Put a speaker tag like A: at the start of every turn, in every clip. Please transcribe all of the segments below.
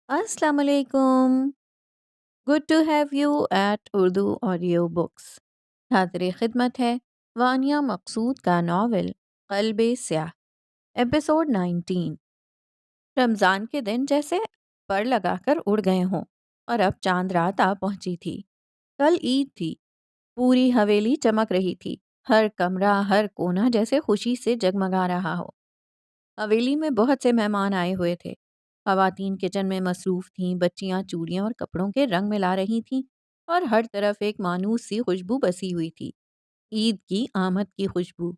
A: السلام علیکم. Good to have you at Urdu audio books. حاضر خدمت ہے وانیہ مقصود کا ناول قلب سیاہ، ایپیسوڈ 19. رمضان کے دن جیسے پر لگا کر اڑ گئے ہوں، اور اب چاند رات آ پہنچی تھی. کل عید تھی. پوری حویلی چمک رہی تھی، ہر کمرہ ہر کونا جیسے خوشی سے جگمگا رہا ہو. حویلی میں بہت سے مہمان آئے ہوئے تھے. خواتین کچن میں مصروف تھیں، بچیاں چوڑیاں اور کپڑوں کے رنگ ملا رہی تھیں، اور ہر طرف ایک مانوس سی خوشبو بسی ہوئی تھی، عید کی آمد کی خوشبو.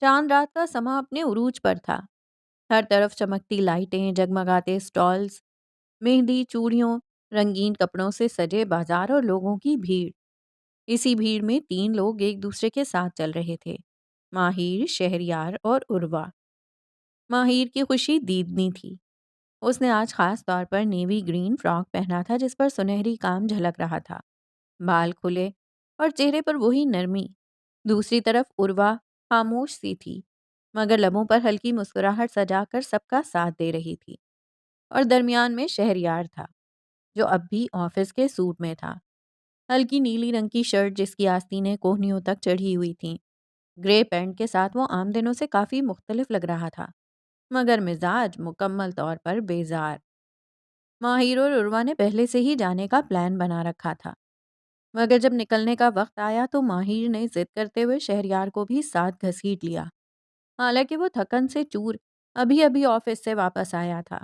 A: چاند رات کا سما اپنے عروج پر تھا. ہر طرف چمکتی لائٹیں، جگمگاتے سٹالز، مہندی، چوڑیوں، رنگین کپڑوں سے سجے بازار اور لوگوں کی بھیڑ. اسی بھیڑ میں تین لوگ ایک دوسرے کے ساتھ چل رہے تھے: ماہر، شہریار اور عروہ. ماہر کی خوشی دیدنی تھی. اس نے آج خاص طور پر نیوی گرین فراک پہنا تھا جس پر سنہری کام جھلک رہا تھا. بال کھلے اور چہرے پر وہی نرمی. دوسری طرف عروہ خاموش سی تھی، مگر لبوں پر ہلکی مسکراہٹ سجا کر سب کا ساتھ دے رہی تھی. اور درمیان میں شہریار تھا، جو اب بھی آفس کے سوٹ میں تھا. ہلکی نیلی رنگ کی شرٹ جس کی آستینیں کوہنیوں تک چڑھی ہوئی تھیں. گرے پینٹ کے ساتھ وہ عام دنوں سے کافی مختلف لگ رہا تھا، مگر مزاج مکمل طور پر بیزار. ماہر اور عروہ نے پہلے سے ہی جانے کا پلان بنا رکھا تھا، مگر جب نکلنے کا وقت آیا تو ماہر نے ضد کرتے ہوئے شہریار کو بھی ساتھ گھسیٹ لیا، حالانکہ وہ تھکن سے چور ابھی ابھی آفس سے واپس آیا تھا.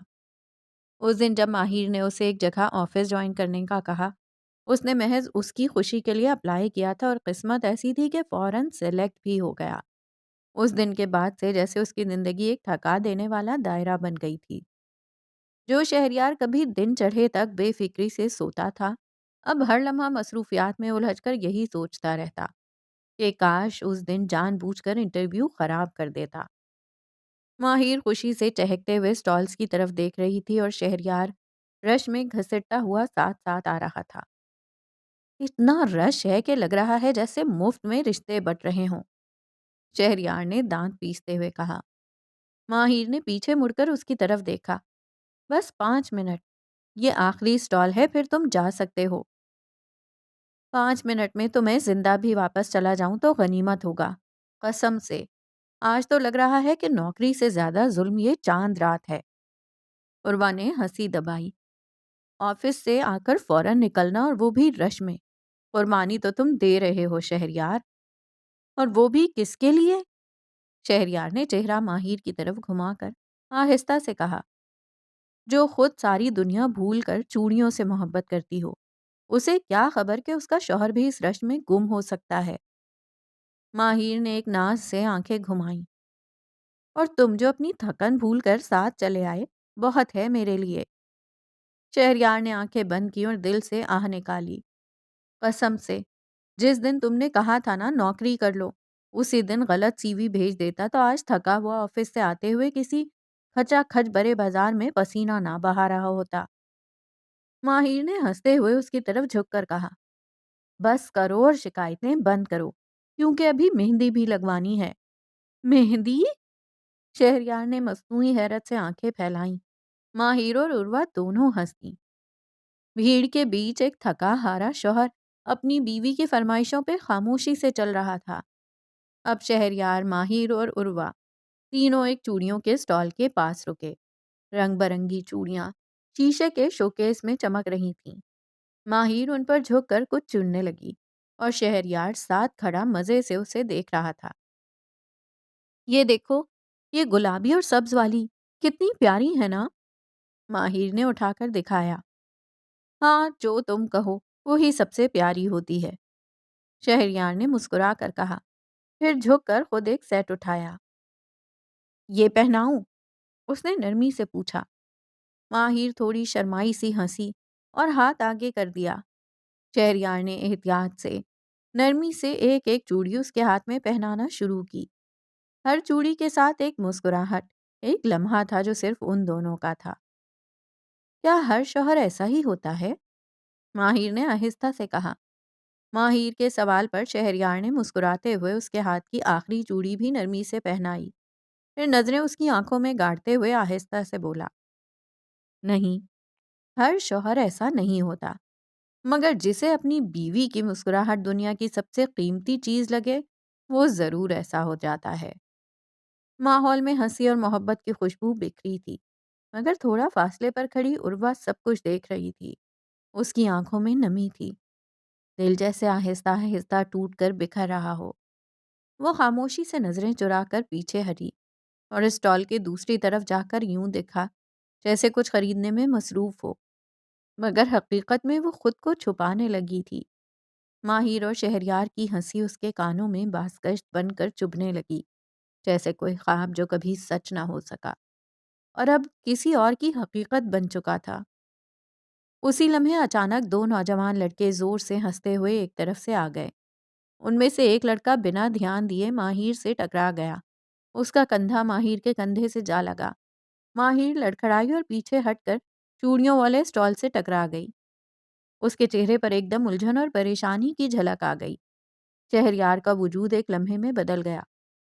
A: اس دن جب ماہر نے اسے ایک جگہ آفس جوائن کرنے کا کہا، اس نے محض اس کی خوشی کے لیے اپلائی کیا تھا، اور قسمت ایسی تھی کہ فوراً سلیکٹ بھی ہو گیا. اس دن کے بعد سے جیسے اس کی زندگی ایک تھکا دینے والا دائرہ بن گئی تھی. جو شہریار کبھی دن چڑھے تک بے فکری سے سوتا تھا، اب ہر لمحہ مصروفیات میں الجھ کر یہی سوچتا رہتا کہ کاش اس دن جان بوجھ کر انٹرویو خراب کر دیتا. ماہر خوشی سے چہکتے ہوئے سٹالز کی طرف دیکھ رہی تھی، اور شہریار رش میں گھسٹتا ہوا ساتھ ساتھ آ رہا تھا. اتنا رش ہے کہ لگ رہا ہے جیسے مفت میں رشتے بٹ رہے ہوں، شہریار نے دانت پیستے ہوئے کہا. ماہر نے پیچھے مڑ کر اس کی طرف دیکھا. بس 5 منٹ، یہ آخری سٹال ہے، پھر تم جا سکتے ہو. 5 منٹ میں تو میں زندہ بھی واپس چلا جاؤں تو غنیمت ہوگا. قسم سے آج تو لگ رہا ہے کہ نوکری سے زیادہ ظلم یہ چاند رات ہے. عروہ نے ہنسی دبائی. آفس سے آ کر فوراً نکلنا، اور وہ بھی رش میں. قربانی تو تم دے رہے ہو شہریار، اور وہ بھی کس کے لیے؟ شہریار نے چہرہ ماہر کی طرف گھما کر آہستہ سے کہا. جو خود ساری دنیا بھول کر چوڑیوں سے محبت کرتی ہو، اسے کیا خبر کہ اس کا شوہر بھی اس رش میں گم ہو سکتا ہے. ماہر نے ایک ناز سے آنکھیں گھمائیں. اور تم جو اپنی تھکن بھول کر ساتھ چلے آئے، بہت ہے میرے لیے. شہریار نے آنکھیں بند کی اور دل سے آہ نکالی. قسم سے جس دن تم نے کہا تھا نا نوکری کر لو، اسی دن غلط سی وی بھیج دیتا تو آج تھکا ہوا آفس سے آتے ہوئے کسی کھچا کھچ برے بازار میں پسینہ نہ بہا رہا ہوتا. ماہر نے ہنستے ہوئے اس کی طرف جھک کر کہا. بس کرو اور شکایتیں بند کرو، کیونکہ ابھی مہندی بھی لگوانی ہے. مہندی؟ شہریار نے مصنوعی حیرت سے آنکھیں پھیلائیں. ماہر اور عروہ دونوں ہنس دیں. بھیڑ کے بیچ ایک تھکا ہارا شوہر اپنی بیوی کی فرمائشوں پہ خاموشی سے چل رہا تھا. اب شہریار، ماہر اور عروہ تینوں ایک چوڑیوں کے سٹال کے پاس رکے. رنگ برنگی چوڑیاں شیشے کے شوکیس میں چمک رہی تھیں. ماہر ان پر جھک کر کچھ چننے لگی، اور شہریار ساتھ کھڑا مزے سے اسے دیکھ رہا تھا. یہ دیکھو، یہ گلابی اور سبز والی کتنی پیاری ہے نا؟ ماہر نے اٹھا کر دکھایا. ہاں، جو تم کہو وہی سب سے پیاری ہوتی ہے، شہریار نے مسکرا کر کہا. پھر جھک کر خود ایک سیٹ اٹھایا. یہ پہناؤں؟ اس نے نرمی سے پوچھا. ماہر تھوڑی شرمائی سی ہنسی اور ہاتھ آگے کر دیا. شہریار نے احتیاط سے نرمی سے ایک ایک چوڑی اس کے ہاتھ میں پہنانا شروع کی. ہر چوڑی کے ساتھ ایک مسکراہٹ، ایک لمحہ تھا جو صرف ان دونوں کا تھا. کیا ہر شوہر ایسا ہی ہوتا ہے؟ ماہر نے آہستہ سے کہا. ماہر کے سوال پر شہریار نے مسکراتے ہوئے اس کے ہاتھ کی آخری چوڑی بھی نرمی سے پہنائی. پھر نظریں اس کی آنکھوں میں گاڑتے ہوئے آہستہ سے بولا. نہیں، ہر شوہر ایسا نہیں ہوتا، مگر جسے اپنی بیوی کی مسکراہٹ دنیا کی سب سے قیمتی چیز لگے، وہ ضرور ایسا ہو جاتا ہے۔ ماحول میں ہنسی اور محبت کی خوشبو بکھری تھی، مگر تھوڑا فاصلے پر کھڑی عروہ سب کچھ دیکھ رہی تھی۔ اس کی آنکھوں میں نمی تھی، دل جیسے آہستہ آہستہ ٹوٹ کر بکھر رہا ہو۔ وہ خاموشی سے نظریں چرا کر پیچھے ہٹی اور اسٹال کے دوسری طرف جا کر یوں دیکھا جیسے کچھ خریدنے میں مصروف ہو، مگر حقیقت میں وہ خود کو چھپانے لگی تھی۔ ماہر اور شہریار کی ہنسی اس کے کانوں میں بازگشت بن کر چبھنے لگی، جیسے کوئی خواب جو کبھی سچ نہ ہو سکا اور اب کسی اور کی حقیقت بن چکا تھا۔ اسی لمحے اچانک دو نوجوان لڑکے زور سے ہنستے ہوئے ایک طرف سے آ گئے۔ ان میں سے ایک لڑکا بنا دھیان دیے ماہر سے ٹکرا گیا۔ اس کا کندھا ماہر کے کندھے سے جا لگا۔ ماہر لڑکھڑائی اور پیچھے ہٹ کر چوڑیوں والے اسٹال سے ٹکرا گئی۔ اس کے چہرے پر ایک دم الجھن اور پریشانی کی جھلک آ گئی۔ شہریار کا وجود ایک لمحے میں بدل گیا۔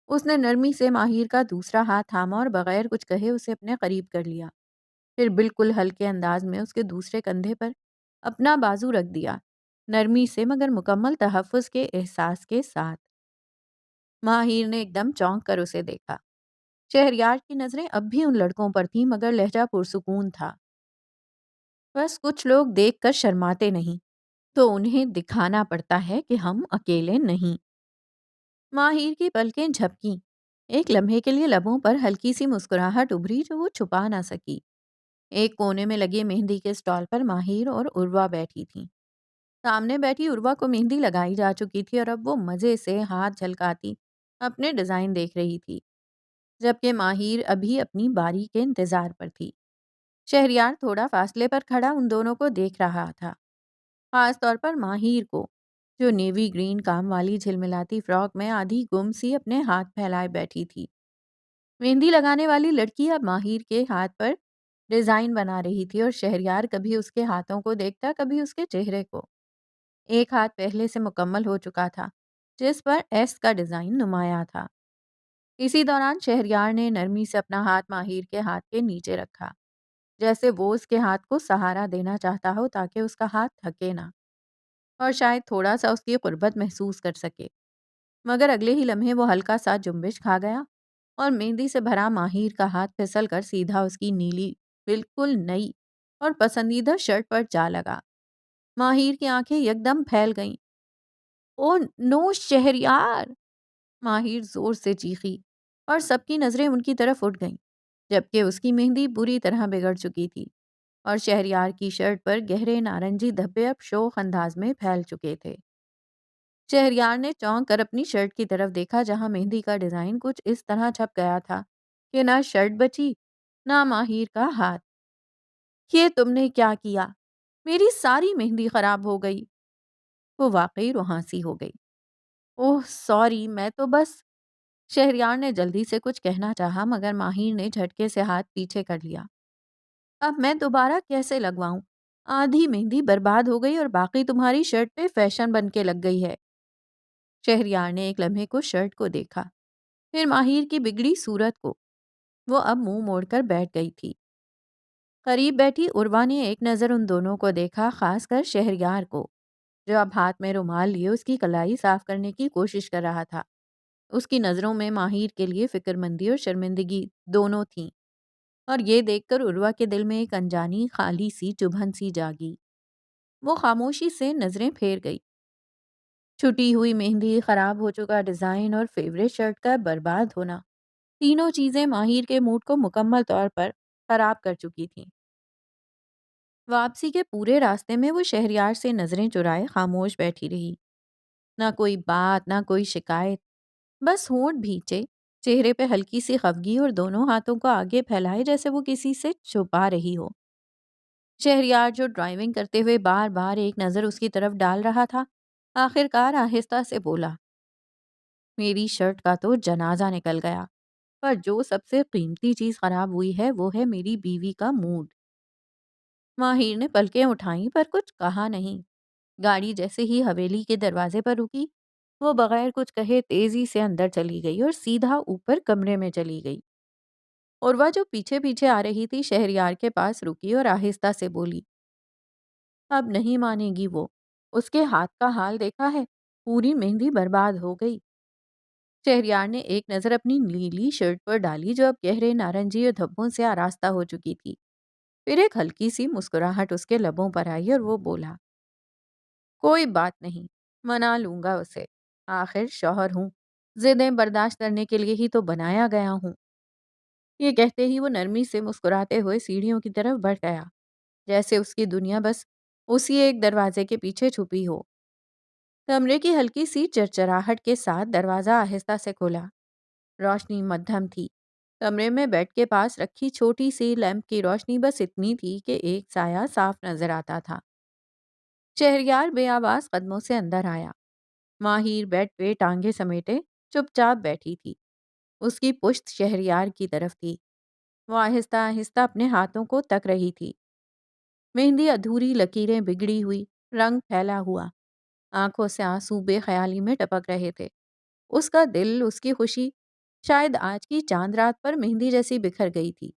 A: اس نے نرمی سے ماہر کا دوسرا ہاتھ تھاما اور بغیر کچھ کہے اسے اپنے قریب کر لیا۔ پھر بالکل ہلکے انداز میں اس کے دوسرے کندھے پر اپنا بازو رکھ دیا، نرمی سے مگر مکمل تحفظ کے احساس کے ساتھ۔ ماہر نے ایک دم چونک کر اسے دیکھا۔ شہریار کی نظریں اب بھی ان لڑکوں پر تھیں، مگر لہجہ پرسکون تھا۔ بس کچھ لوگ دیکھ کر شرماتے نہیں، تو انہیں دکھانا پڑتا ہے کہ ہم اکیلے نہیں۔ ماہر کی پلکیں جھپکیں، ایک لمحے کے لیے لبوں پر ہلکی سی مسکراہٹ ابھری جو وہ چھپا نہ سکی۔ ایک کونے میں لگے مہندی کے اسٹال پر ماہر اور عروہ بیٹھی تھیں۔ سامنے بیٹھی عروہ کو مہندی لگائی جا چکی تھی اور اب وہ مزے سے ہاتھ جھلکاتی اپنے ڈیزائن دیکھ رہی تھی، جبکہ ماہر ابھی اپنی باری کے انتظار پر تھی۔ شہریار تھوڑا فاصلے پر کھڑا ان دونوں کو دیکھ رہا تھا، خاص طور پر ماہر کو، جو نیوی گرین کام والی جھلملاتی فراک میں آدھی گم سی اپنے ہاتھ پھیلائے بیٹھی تھی۔ مہندی لگانے والی لڑکی اب ماہر کے ہاتھ پر ڈیزائن بنا رہی تھی اور شہریار کبھی اس کے ہاتھوں کو دیکھتا، کبھی اس کے چہرے کو۔ ایک ہاتھ پہلے سے مکمل ہو چکا تھا، جس پر ایس کا ڈیزائن نمایاں تھا۔ اسی دوران شہریار نے نرمی سے اپنا ہاتھ ماہر کے ہاتھ کے نیچے رکھا، جیسے وہ اس کے ہاتھ کو سہارا دینا چاہتا ہو تاکہ اس کا ہاتھ تھکے نہ اور شاید تھوڑا سا اس کی قربت محسوس کر سکے۔ مگر اگلے ہی لمحے وہ ہلکا سا جنبش کھا گیا اور مہندی سے بھرا ماہر کا ہاتھ پھسل کر سیدھا اس کی نیلی، بالکل نئی اور پسندیدہ شرٹ پر جا لگا۔ ماہر کی آنکھیں یکدم پھیل گئیں۔ او نو شہریار! ماہر زور سے چیخی اور سب کی نظریں ان کی طرف اٹھ گئیں، جبکہ اس کی مہندی بری طرح بگڑ چکی تھی اور شہریار کی شرٹ پر گہرے نارنجی دھبے اب شوخ انداز میں پھیل چکے تھے۔ شہریار نے چونک کر اپنی شرٹ کی طرف دیکھا، جہاں مہندی کا ڈیزائن کچھ اس طرح چھپ گیا تھا کہ نہ شرٹ بچی، نہ ماہر کا ہاتھ۔ یہ تم نے کیا کیا؟ میری ساری مہندی خراب ہو گئی۔ وہ واقعی روحانسی ہو گئی۔ اوہ سوری، میں تو بس… شہریار نے جلدی سے کچھ کہنا چاہا، مگر ماہر نے جھٹکے سے ہاتھ پیچھے کر لیا۔ اب میں دوبارہ کیسے لگواؤں؟ آدھی مہندی برباد ہو گئی اور باقی تمہاری شرٹ پہ فیشن بن کے لگ گئی ہے۔ شہریار نے ایک لمحے کو شرٹ کو دیکھا، پھر ماہر کی بگڑی صورت کو۔ وہ اب منہ موڑ کر بیٹھ گئی تھی۔ قریب بیٹھی عروہ نے ایک نظر ان دونوں کو دیکھا، خاص کر شہریار کو، جو اب ہاتھ میں رومال لیے اس کی کلائی صاف کرنے کی کوشش کر رہا تھا۔ اس کی نظروں میں ماہر کے لیے فکر مندی اور شرمندگی دونوں تھیں، اور یہ دیکھ کر عروہ کے دل میں ایک انجانی خالی سی چبھن سی جاگی۔ وہ خاموشی سے نظریں پھیر گئی۔ چھٹی ہوئی مہندی، خراب ہو چکا ڈیزائن اور فیوریٹ شرٹ کا برباد ہونا، تینوں چیزیں ماہر کے موڈ کو مکمل طور پر خراب کر چکی تھیں۔ واپسی کے پورے راستے میں وہ شہریار سے نظریں چرائے خاموش بیٹھی رہی، نہ کوئی بات، نہ کوئی شکایت، بس ہونٹ بھینچے، چہرے پہ ہلکی سی خفگی اور دونوں ہاتھوں کو آگے پھیلائے جیسے وہ کسی سے چھپا رہی ہو۔ شہریار جو ڈرائیونگ کرتے ہوئے بار بار ایک نظر اس کی طرف ڈال رہا تھا، آخر کار آہستہ سے بولا، میری شرٹ کا تو جنازہ نکل گیا، پر جو سب سے قیمتی چیز خراب ہوئی ہے وہ ہے میری بیوی کا موڈ۔ ماہر نے پلکیں اٹھائیں پر کچھ کہا نہیں۔ گاڑی جیسے ہی حویلی کے دروازے پر رکی، وہ بغیر کچھ کہے تیزی سے اندر چلی گئی اور سیدھا اوپر کمرے میں چلی گئی۔ عروہ جو پیچھے پیچھے آ رہی تھی، شہریار کے پاس رکی اور آہستہ سے بولی، اب نہیں مانے گی وہ، اس کے ہاتھ کا حال دیکھا ہے، پوری مہندی برباد ہو گئی۔ شہریار نے ایک نظر اپنی نیلی شرٹ پر ڈالی جو اب گہرے نارنجی اور دھبوں سے آراستہ ہو چکی تھی۔ پھر ایک ہلکی سی مسکراہٹ اس کے لبوں پر آئی اور وہ بولا، کوئی بات نہیں، منا لوں گا اسے، آخر شوہر ہوں، ضدیں برداشت کرنے کے لیے ہی تو بنایا گیا ہوں۔ یہ کہتے ہی وہ نرمی سے مسکراتے ہوئے سیڑھیوں کی طرف بڑھ گیا، جیسے اس کی دنیا بس اسی ایک دروازے کے پیچھے چھپی ہو۔ کمرے کی ہلکی سی چرچراہٹ کے ساتھ دروازہ آہستہ سے کھولا۔ روشنی مدھم تھی۔ کمرے میں بیڈ کے پاس رکھی چھوٹی سی لیمپ کی روشنی بس اتنی تھی کہ ایک سایہ صاف نظر آتا تھا۔ شہریار بے آواز قدموں سے اندر آیا۔ ماہر بیڈ پہ ٹانگیں سمیٹے چپ چاپ بیٹھی تھی۔ اس کی پشت شہریار کی طرف تھی۔ وہ آہستہ آہستہ اپنے ہاتھوں کو تک رہی تھی۔ مہندی ادھوری، لکیریں بگڑی ہوئی، رنگ پھیلا ہوا، آنکھوں سے آنسو بے خیالی میں ٹپک رہے تھے۔ اس کا دل، اس کی خوشی، شاید آج کی چاند رات پر مہندی جیسی بکھر گئی تھی۔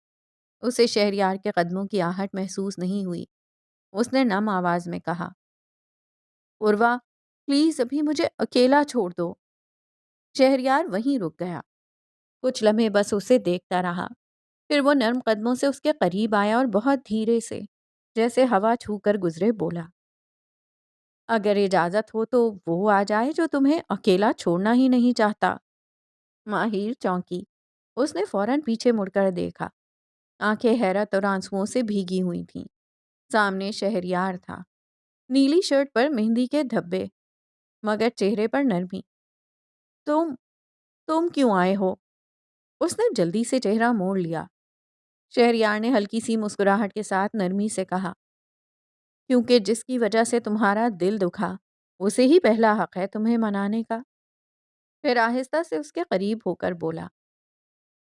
A: اسے شہریار کے قدموں کی آہٹ محسوس نہیں ہوئی۔ اس نے نم آواز میں کہا، عروا، پلیز ابھی مجھے اکیلا چھوڑ دو۔ شہریار وہیں رک گیا۔ کچھ لمحے بس اسے دیکھتا رہا۔ پھر وہ نرم قدموں سے اس کے قریب آیا اور بہت دھیرے سے، جیسے ہوا چھو کر گزرے، بولا، اگر اجازت ہو تو وہ آ جائے جو تمہیں اکیلا چھوڑنا ہی نہیں چاہتا۔ ماہر چونکی۔ اس نے فوراً پیچھے مڑ کر دیکھا۔ آنکھیں حیرت اور آنسوؤں سے بھیگی ہوئی تھیں۔ سامنے شہریار تھا، نیلی شرٹ پر مہندی کے دھبے، مگر چہرے پر نرمی۔ تم تم کیوں آئے ہو؟ اس نے جلدی سے چہرہ موڑ لیا۔ شہریار نے ہلکی سی مسکراہٹ کے ساتھ نرمی سے کہا، کیونکہ جس کی وجہ سے تمہارا دل دکھا، اسے ہی پہلا حق ہے تمہیں منانے کا۔ پھر آہستہ سے اس کے قریب ہو کر بولا،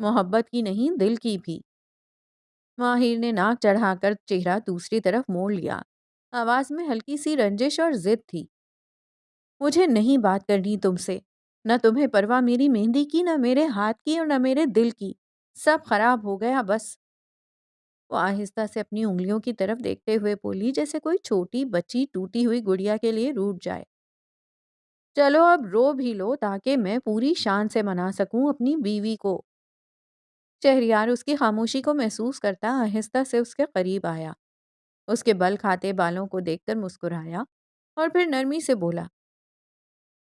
A: محبت کی نہیں، دل کی بھی۔ ماہر نے ناک چڑھا کر چہرہ دوسری طرف موڑ لیا۔ آواز میں ہلکی سی رنجش اور ضد تھی۔ مجھے نہیں بات کرنی تم سے، نہ تمہیں پرواہ میری مہندی کی، نہ میرے ہاتھ کی، اور نہ میرے دل کی۔ سب خراب ہو گیا بس۔ وہ آہستہ سے اپنی انگلیوں کی طرف دیکھتے ہوئے بولی، جیسے کوئی چھوٹی بچی ٹوٹی ہوئی گڑیا کے لیے روٹھ جائے، چلو اب رو بھی لو تاکہ میں پوری شان سے منا سکوں اپنی بیوی کو۔ شہریار اس کی خاموشی کو محسوس کرتا آہستہ سے اس کے قریب آیا۔ اس کے بل کھاتے بالوں کو دیکھ کر مسکرایا اور پھر نرمی سے بولا،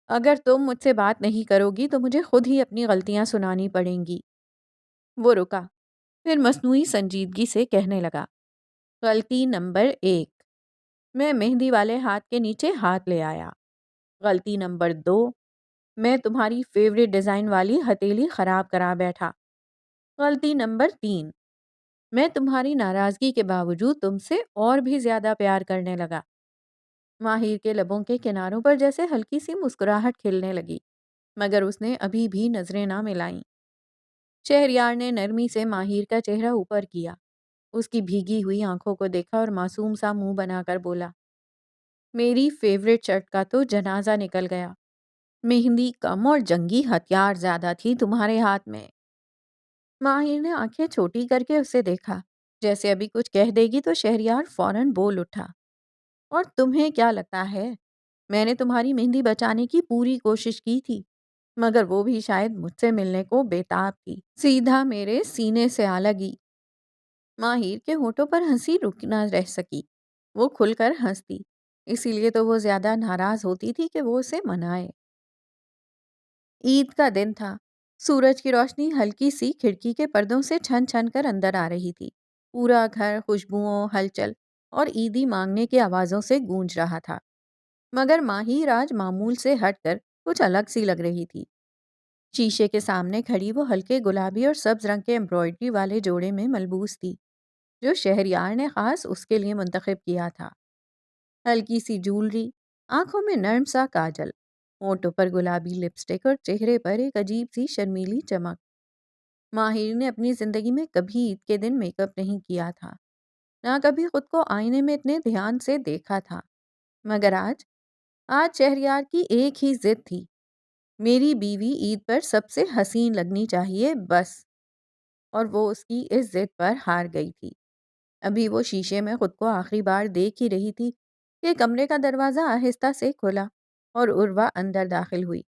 A: اگر تم مجھ سے بات نہیں کرو گی تو مجھے خود ہی اپنی غلطیاں سنانی پڑیں گی۔ وہ رکا، پھر مصنوعی سنجیدگی سے کہنے لگا، غلطی نمبر 1، میں مہندی والے ہاتھ کے نیچے ہاتھ لے آیا۔ غلطی نمبر 2، میں تمہاری فیوریٹ ڈیزائن والی ہتھیلی خراب کرا بیٹھا۔ غلطی نمبر 3، میں تمہاری ناراضگی کے باوجود تم سے اور بھی زیادہ پیار کرنے لگا۔ ماہر کے لبوں کے کناروں پر جیسے ہلکی سی مسکراہٹ کھلنے لگی، مگر اس نے ابھی بھی نظریں نہ ملائیں۔ شہریار نے نرمی سے ماہر کا چہرہ اوپر کیا، اس کی بھیگی ہوئی آنکھوں کو دیکھا اور معصوم سا منہ بنا کر بولا، میری فیوریٹ شرٹ کا تو جنازہ نکل گیا۔ مہندی کم اور جنگی ہتھیار زیادہ تھی تمہارے ہاتھ میں۔ ماہر نے آنکھیں چھوٹی کر کے اسے دیکھا، جیسے ابھی کچھ کہہ دے گی تو شہریار فوراً بول اٹھا، اور تمہیں کیا لگتا ہے میں نے تمہاری مہندی بچانے کی پوری کوشش کی تھی، مگر وہ بھی شاید مجھ سے ملنے کو بےتاب تھی، سیدھا میرے سینے سے آ لگی۔ ماہر کے ہونٹوں پر ہنسی رک نہ رہ سکی، وہ کھل کر ہنستی، اسی لیے تو وہ زیادہ ناراض ہوتی تھی کہ وہ اسے منائے۔ عید کا دن تھا، سورج کی روشنی ہلکی سی کھڑکی کے پردوں سے چھن چھن کر اندر آ رہی تھی۔ پورا گھر خوشبوؤں، ہلچل اور عیدی مانگنے کی آوازوں سے گونج رہا تھا، مگر ماہر آج معمول سے ہٹ کر کچھ الگ سی لگ رہی تھی۔ شیشے کے سامنے کھڑی وہ ہلکے گلابی اور سبز رنگ کے امبرائڈری والے جوڑے میں ملبوس تھی، جو شہریار نے خاص اس کے لیے منتخب کیا تھا۔ ہلکی سی جولری، آنکھوں میں نرم سا کاجل، ہونٹوں پر گلابی لپسٹک اور چہرے پر ایک عجیب سی شرمیلی چمک۔ ماہر نے اپنی زندگی میں کبھی عید کے دن میک اپ نہیں کیا تھا، نہ کبھی خود کو آئینے میں اتنے دھیان سے دیکھا تھا، مگر آج شہریار کی ایک ہی ضد تھی، میری بیوی عید پر سب سے حسین لگنی چاہیے بس۔ اور وہ اس کی اس ضد پر ہار گئی تھی۔ ابھی وہ شیشے میں خود کو آخری بار دیکھ ہی رہی تھی کہ کمرے کا دروازہ آہستہ سے کھلا اور عروہ اندر داخل ہوئی۔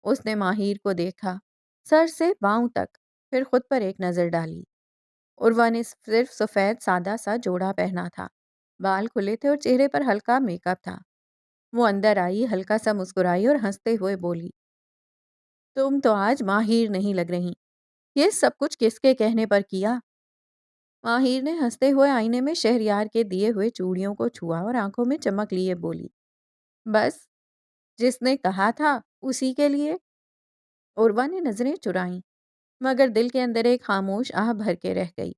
A: اس نے ماہر کو دیکھا، سر سے پاؤں تک، پھر خود پر ایک نظر ڈالی۔ عروہ نے صرف سفید سادہ سا جوڑا پہنا تھا، بال کھلے تھے اور چہرے پر ہلکا میک اپ تھا۔ وہ اندر آئی، ہلکا سا مسکرائی اور ہنستے ہوئے بولی، تم تو آج ماہر نہیں لگ رہی۔ یہ سب کچھ کس کے کہنے پر کیا؟ ماہر نے ہنستے ہوئے آئینے میں شہریار کے دیے ہوئے چوڑیوں کو چھوا اور آنکھوں میں چمک لیے بولی، بس جس نے کہا تھا اسی کے لیے۔ عروہ نے نظریں چرائیں، مگر دل کے اندر ایک خاموش آہ بھر کے رہ گئی۔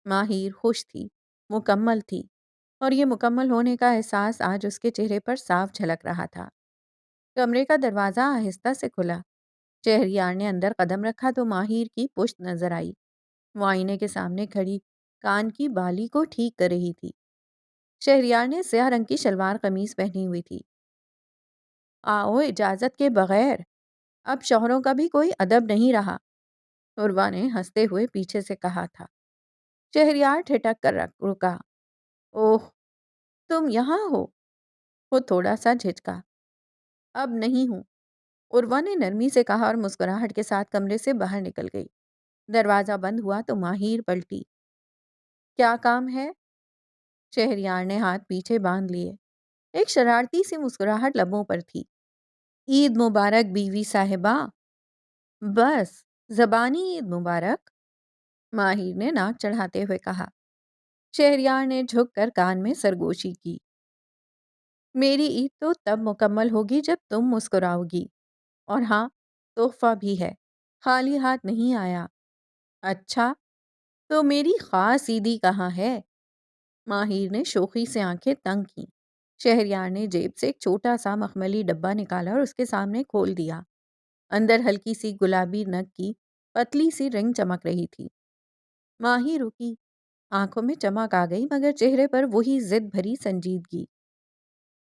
A: ماہر خوش تھی، مکمل تھی، اور یہ مکمل ہونے کا احساس آج اس کے چہرے پر صاف جھلک رہا تھا۔ کمرے کا دروازہ آہستہ سے کھلا۔ شہریار نے اندر قدم رکھا تو ماہر کی پشت نظر آئی۔ وہ آئینے کے سامنے کھڑی کان کی بالی کو ٹھیک کر رہی تھی۔ شہریار نے سیاہ رنگ کی شلوار قمیض پہنی ہوئی تھی۔ آؤ اجازت کے بغیر، اب شوہروں کا بھی کوئی ادب نہیں رہا، عروہ نے ہنستے ہوئے پیچھے سے کہا تھا۔ شہریار ٹھٹک کر رکا۔ اوہ، تم یہاں ہو؟ وہ تھوڑا سا جھجکا۔ اب نہیں ہوں، عروہ نے نرمی سے کہا اور مسکراہٹ کے ساتھ کمرے سے باہر نکل گئی۔ دروازہ بند ہوا تو ماہر پلٹی۔ کیا کام ہے؟ شہریار نے ہاتھ پیچھے باندھ لیے۔ ایک شرارتی سی مسکراہٹ لبوں پر تھی۔ عید مبارک بیوی صاحبہ۔ بس زبانی عید مبارک، ماہر نے ناک چڑھاتے ہوئے کہا۔ شہریار نے جھک کر کان میں سرگوشی کی۔ میری عید تو تب مکمل ہوگی جب تم مسکراؤ گی، اور ہاں، تحفہ بھی ہے، خالی ہاتھ نہیں آیا۔ اچھا، تو میری خاص عیدی کہاں ہے؟ ماہر نے شوخی سے آنکھیں تنگ کیں۔ شہریار نے جیب سے ایک چھوٹا سا مخملی ڈبہ نکالا اور اس کے سامنے کھول دیا۔ اندر ہلکی سی گلابی نگ کی پتلی سی رنگ چمک رہی تھی۔ ماہر رکی، آنکھوں میں چمک آ گئی مگر چہرے پر وہی ضد بھری سنجیدگی۔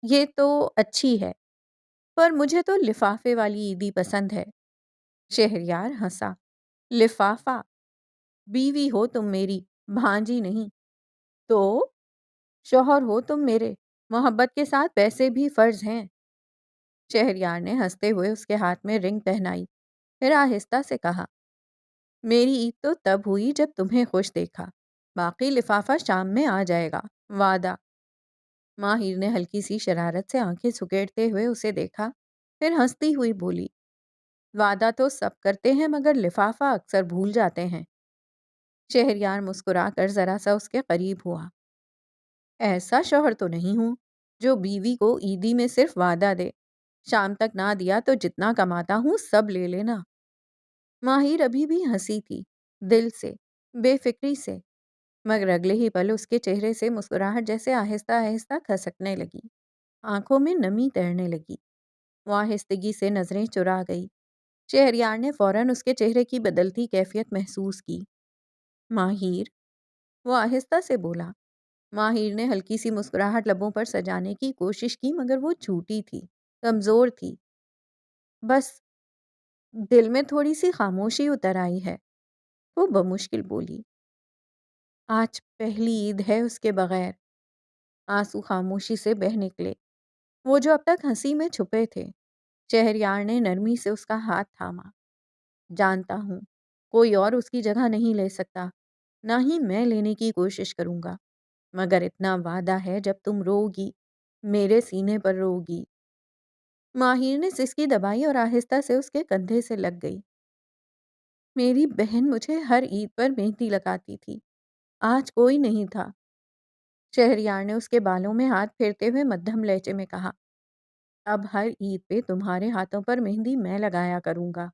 A: یہ تو اچھی ہے، پر مجھے تو لفافے والی عیدی پسند ہے۔ شہریار ہنسا۔ لفافہ؟ بیوی ہو تم میری، بھانجی نہیں۔ تو شوہر ہو تم میرے، محبت کے ساتھ پیسے بھی فرض ہیں۔ شہریار نے ہنستے ہوئے اس کے ہاتھ میں رنگ پہنائی، پھر آہستہ سے کہا، میری عید تو تب ہوئی جب تمہیں خوش دیکھا، باقی لفافہ شام میں آ جائے گا، وعدہ۔ ماہر نے ہلکی سی شرارت سے آنکھیں سکیڑتے ہوئے اسے دیکھا، پھر ہنستی ہوئی بولی، وعدہ تو سب کرتے ہیں مگر لفافہ اکثر بھول جاتے ہیں۔ شہریار مسکرا کر ذرا سا اس کے قریب ہوا۔ ایسا شوہر تو نہیں ہوں جو بیوی کو عیدی میں صرف وعدہ دے، شام تک نہ دیا تو جتنا کماتا ہوں سب لے لینا۔ ماہر ابھی بھی ہنسی تھی، دل سے، بے فکری سے، مگر اگلے ہی پل اس کے چہرے سے مسکراہٹ جیسے آہستہ آہستہ کھسکنے لگی، آنکھوں میں نمی تیرنے لگی۔ وہ آہستگی سے نظریں چرا گئی۔ شہریار نے فوراً اس کے چہرے کی بدلتی کیفیت محسوس کی۔ ماہر، وہ آہستہ سے بولا۔ ماہر نے ہلکی سی مسکراہٹ لبوں پر سجانے کی کوشش کی مگر وہ جھوٹی تھی، کمزور تھی۔ بس دل میں تھوڑی سی خاموشی اتر آئی ہے، وہ بمشکل بولی۔ آج پہلی عید ہے اس کے بغیر۔ آنسو خاموشی سے بہہ نکلے، وہ جو اب تک ہنسی میں چھپے تھے۔ شہریار نے نرمی سے اس کا ہاتھ تھاما۔ جانتا ہوں کوئی اور اس کی جگہ نہیں لے سکتا، نہ ہی میں لینے کی کوشش کروں گا، مگر اتنا وعدہ ہے جب تم روگی، میرے سینے پر روگی۔ ماہر نے سسکی دبائی اور آہستہ سے اس کے کندھے سے لگ گئی۔ میری بہن مجھے ہر عید پر مہندی لگاتی تھی، آج کوئی نہیں تھا۔ شہریار نے اس کے بالوں میں ہاتھ پھیرتے ہوئے مدھم لہجے میں کہا، اب ہر عید پہ تمہارے ہاتھوں پر مہندی میں لگایا کروں گا،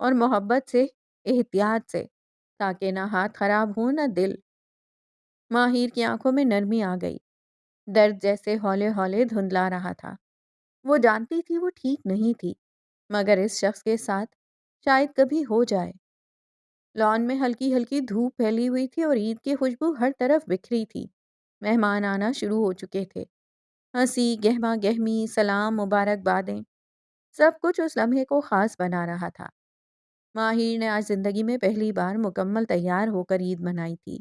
A: اور محبت سے، احتیاط سے، تاکہ نہ ہاتھ خراب ہو نہ دل۔ ماہر کی آنکھوں میں نرمی آ گئی، درد جیسے ہولے ہولے دھندلا رہا تھا۔ وہ جانتی تھی وہ ٹھیک نہیں تھی، مگر اس شخص کے ساتھ شاید کبھی ہو جائے۔ لان میں ہلکی ہلکی دھوپ پھیلی ہوئی تھی اور عید کی خوشبو ہر طرف بکھری تھی۔ مہمان آنا شروع ہو چکے تھے۔ ہنسی، گہما گہمی، سلام، مبارک بادیں، سب کچھ اس لمحے کو خاص بنا رہا تھا۔ ماہر نے آج زندگی میں پہلی بار مکمل تیار ہو کر عید منائی تھی۔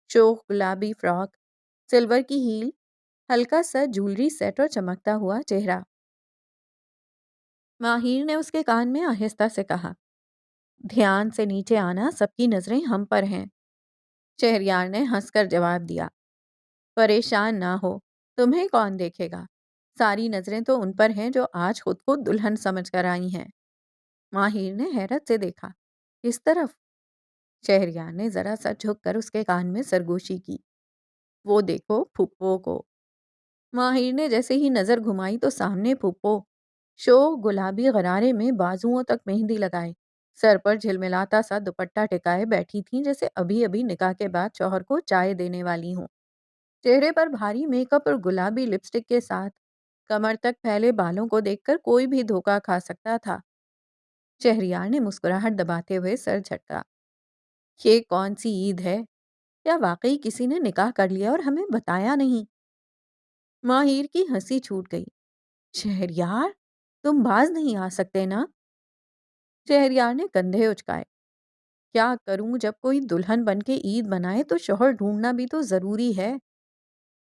A: شوخ گلابی فراک، سلور کی ہیل، ہلکا سا جولری سیٹ اور چمکتا ہوا چہرہ۔ ماہر نے اس کے کان میں آہستہ سے کہا، دھیان سے نیچے آنا، سب کی نظریں ہم پر ہیں۔ شہریار نے ہنس کر جواب دیا، پریشان نہ ہو، تمہیں کون دیکھے گا؟ ساری نظریں تو ان پر ہیں جو آج خود کو دلہن سمجھ کر آئی ہیں۔ ماہر نے حیرت سے دیکھا، کس طرف؟ شہریار نے ذرا سا جھک کر اس کے کان میں سرگوشی کی، وہ دیکھو پھپھو کو۔ ماہر نے جیسے ہی نظر گھمائی تو سامنے پھپھو شو گلابی غرارے میں بازوؤں تک مہندی لگائے، سر پر جھلملاتا سا دوپٹہ ٹکائے بیٹھی تھیں جیسے ابھی ابھی نکاح کے بعد شوہر کو چائے دینے والی ہوں۔ چہرے پر بھاری میک اپ اور گلابی لپسٹک کے ساتھ کمر تک پھیلے بالوں کو دیکھ کر کوئی بھی دھوکا کھا سکتا تھا۔ شہریار نے مسکراہٹ دباتے ہوئے سر جھٹکا، یہ کون سی عید ہے؟ کیا واقعی کسی نے نکاح کر لیا اور ہمیں بتایا نہیں؟ ماہر کی ہنسی چھوٹ گئی، شہریار تم باز نہیں آ سکتے نا؟ شہریار نے کندھے اچکائے، کیا کروں، جب کوئی دلہن بن کے عید منائے تو شوہر ڈھونڈنا بھی تو ضروری ہے۔